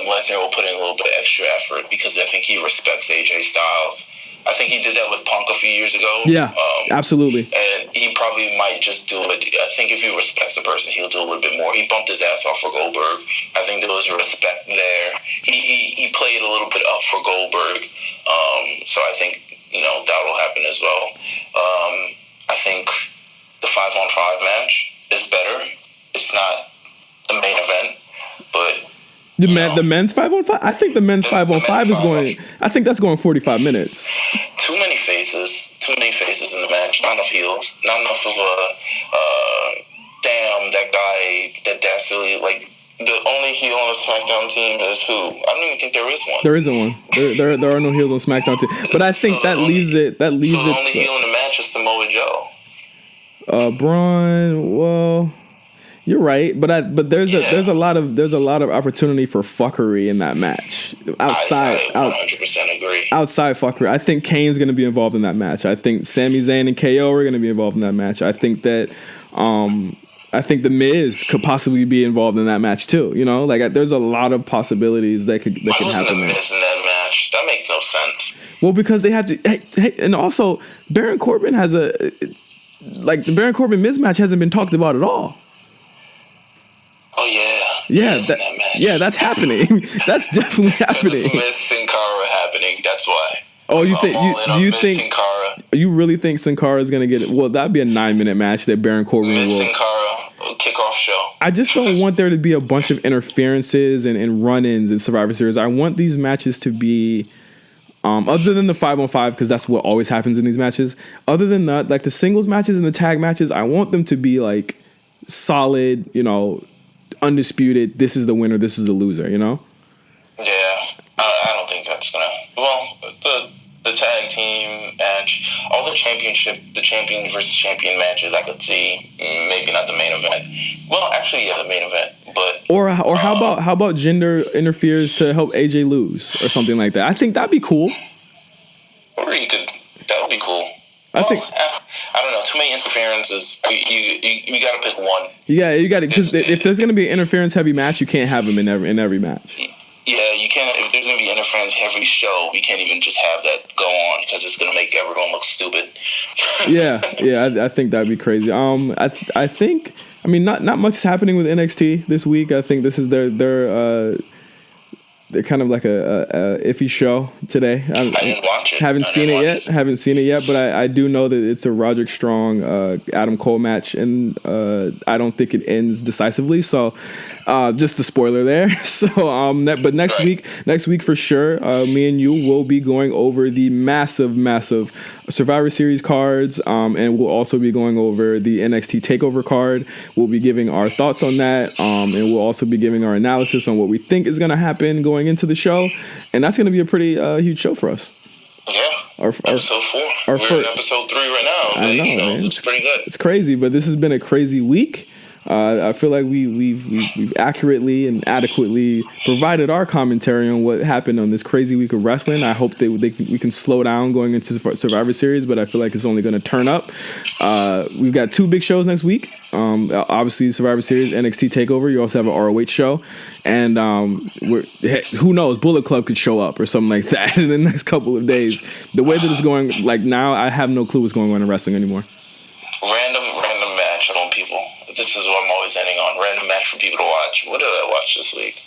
Lesnar will put in a little bit of extra effort because I think he respects AJ Styles. I think he did that with Punk a few years ago. Yeah, absolutely. And he probably might just do it. I think if he respects the person, he'll do a little bit more. He bumped his ass off for Goldberg. I think there was respect there. He played a little bit up for Goldberg. So I think that will happen as well. I think the 5-on-5 match is better. It's not the main event, but the men's 5-on-5. I think the men's 5-on-5 is going. I think that's going 45 minutes. Too many faces in the match. Not enough heels. Not enough of damn that guy. That's really like the only heel on the Smackdown team is who? I don't even think there is one. There isn't one. There are no heels on Smackdown team. But I think that leaves it. That leaves it. The only heel in the match is Samoa Joe. Braun, well, you're right, but there's a lot of opportunity for fuckery in that match. I 100% agree. Outside fuckery, I think Kane's going to be involved in that match. I think Sami Zayn and KO are going to be involved in that match. I think that the Miz could possibly be involved in that match too. Like there's a lot of possibilities that could happen. The Miz in that match? That makes no sense. Well, because they have to, and also Baron Corbin has the Baron Corbin Miz match hasn't been talked about at all. Oh yeah. Yeah, that's happening. That's definitely happening. Miz Sin Cara happening. That's why. Oh, you really think Sin Cara is gonna get it? Well, that'd be a 9-minute match that Baron Corbin will. Sin Cara kickoff show. I just don't want there to be a bunch of interferences and run-ins in Survivor Series. I want these matches to be. Other than the 5-on-5, because that's what always happens in these matches. Other than that, like the singles matches and the tag matches, I want them to be like solid, undisputed. This is the winner. This is the loser. Yeah, I don't think that's gonna. Well, the the tag team match, all the champion versus champion matches I could see. Maybe not the main event. Well, actually, yeah, the main event. But or how about gender interferes to help AJ lose or something like that? I think that'd be cool. Or that would be cool. I think I don't know. Too many interferences. You got to pick one. Yeah, you got to, because if there's going to be an interference heavy match, you can't have them in every match. Yeah, you can't. If there's going to be interference every show, we can't even just have that go on because it's going to make everyone look stupid. yeah, I think that'd be crazy. I think, I mean, not much is happening with NXT this week. I think this is they're kind of like a iffy show today. I didn't watch it. Haven't seen it yet, but I do know that it's a Roderick Strong, Adam Cole match, and I don't think it ends decisively. So, just a spoiler there. So, but next week for sure, me and you will be going over the massive Survivor Series cards, and we'll also be going over the NXT Takeover card. We'll be giving our thoughts on that, and we'll also be giving our analysis on what we think is going to happen going into the show, and that's going to be a pretty huge show for us. Yeah, episode 4. We're in episode 3 right now. I know, man. It's pretty good. It's crazy, but this has been a crazy week. I feel like we've accurately and adequately provided our commentary on what happened on this crazy week of wrestling. I hope we can slow down going into Survivor Series, but I feel like it's only going to turn up. We've got 2 big shows next week. Obviously, Survivor Series, NXT Takeover. You also have an ROH show, and who knows? Bullet Club could show up or something like that in the next couple of days. The way that it's going, like now, I have no clue what's going on in wrestling anymore. Random match on people. This is what I'm always ending on. Random match for people to watch. What did I watch this week?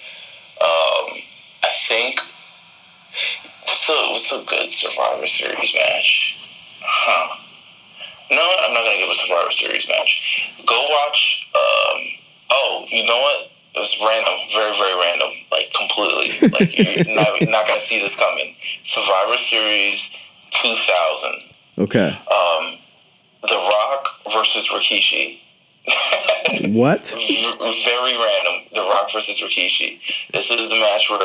I think what's a good Survivor Series match? No, I'm not gonna give a Survivor Series match. Go watch. You know what? It's random, very very random, like completely. Like you're not gonna see this coming. Survivor Series 2000. Okay. The Rock versus Rikishi. What? Very random. The Rock versus Rikishi. This is the match where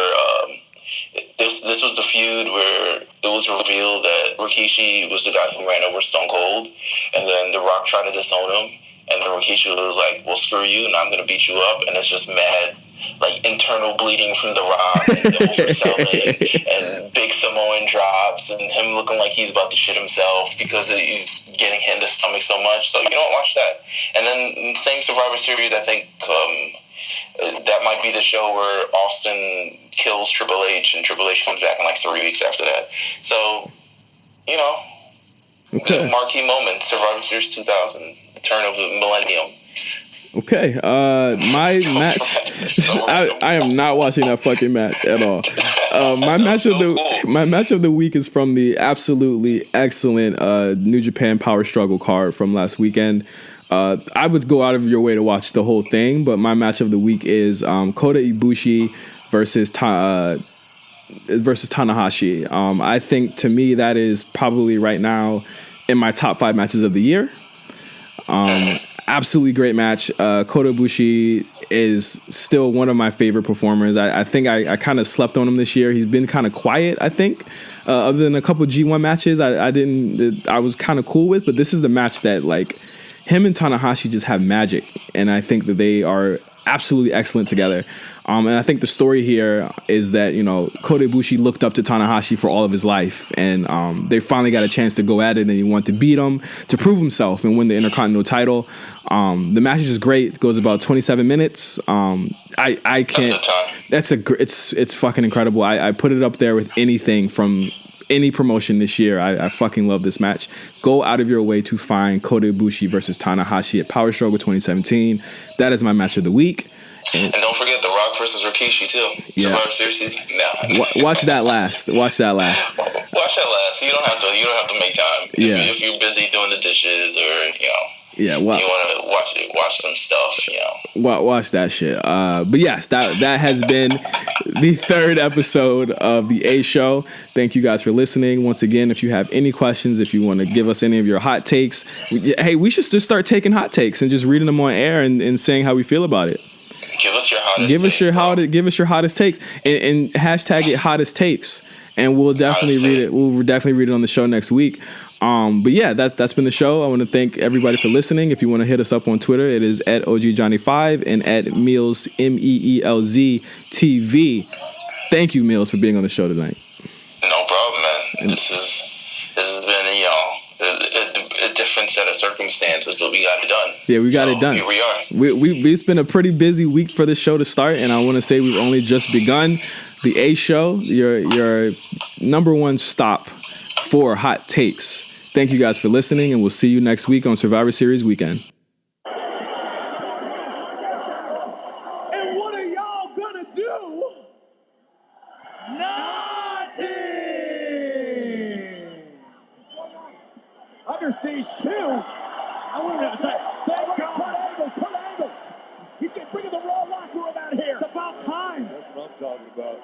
this was the feud where it was revealed that Rikishi was the guy who ran over Stone Cold, and then The Rock tried to disown him, and then Rikishi was like, "Well, screw you, and I'm gonna beat you up," and it's just mad. Like internal bleeding from The Rock and overselling and big Samoan drops and him looking like he's about to shit himself because he's getting hit in the stomach so much. So you don't watch that. And then same Survivor Series, I think that might be the show where Austin kills Triple H and Triple H comes back in like 3 weeks after that. So, okay. Marquee moment, Survivor Series 2000, the turn of the millennium. Okay, my match. I am not watching that fucking match at all. My match of the week is from the absolutely excellent New Japan Power Struggle card from last weekend. I would go out of your way to watch the whole thing, but my match of the week is Kota Ibushi versus Tanahashi. I think to me that is probably right now in my top 5 matches of the year. Absolutely great match. Kota Ibushi is still one of my favorite performers. I think I kind of slept on him this year. He's been kind of quiet, I think. Other than a couple G1 matches, I was kind of cool with. But this is the match that like him and Tanahashi just have magic, and I think that they are absolutely excellent together. And I think the story here is that, Kota Ibushi looked up to Tanahashi for all of his life, and they finally got a chance to go at it, and he wanted to beat him to prove himself and win the Intercontinental title. The match is just great. It goes about 27 minutes. I can't. It's fucking incredible. I put it up there with anything from any promotion this year. I fucking love this match. Go out of your way to find Kota Ibushi versus Tanahashi at Power Struggle 2017. That is my match of the week. And don't forget The Rock versus Rikishi too. Yeah. Survivor Series. No. Watch that last. Watch that last. You don't have to make time. Yeah. If you're busy doing the dishes or yeah, well, you want to watch some stuff, Watch that shit. But yes, that has been the 3rd episode of the A Show. Thank you guys for listening. Once again, if you have any questions, if you want to give us any of your hot takes, hey, we should just start taking hot takes and just reading them on air and saying how we feel about it. Give us your hottest takes. Give us your hottest takes and hashtag it hottest takes. and we'll definitely read it. We'll definitely read it on the show next week. But yeah, that's been the show. I want to thank everybody for listening. If you want to hit us up on Twitter, it is at OGJohnny5 and at Meelz MEELZ TV. Thank you, Meelz, for being on the show tonight. No problem, man. This has been a different set of circumstances, but we got it done. Yeah, we got it done. Here we are. It's been a pretty busy week for this show to start, and I want to say we've only just begun. The A Show, your number one stop for hot takes. Thank you guys for listening, and we'll see you next week on Survivor Series weekend. And what are y'all gonna do? Nothing! Under siege 2. I want to turn angle. He's getting bring the Raw locker room out here. It's about time. That's what I'm talking about.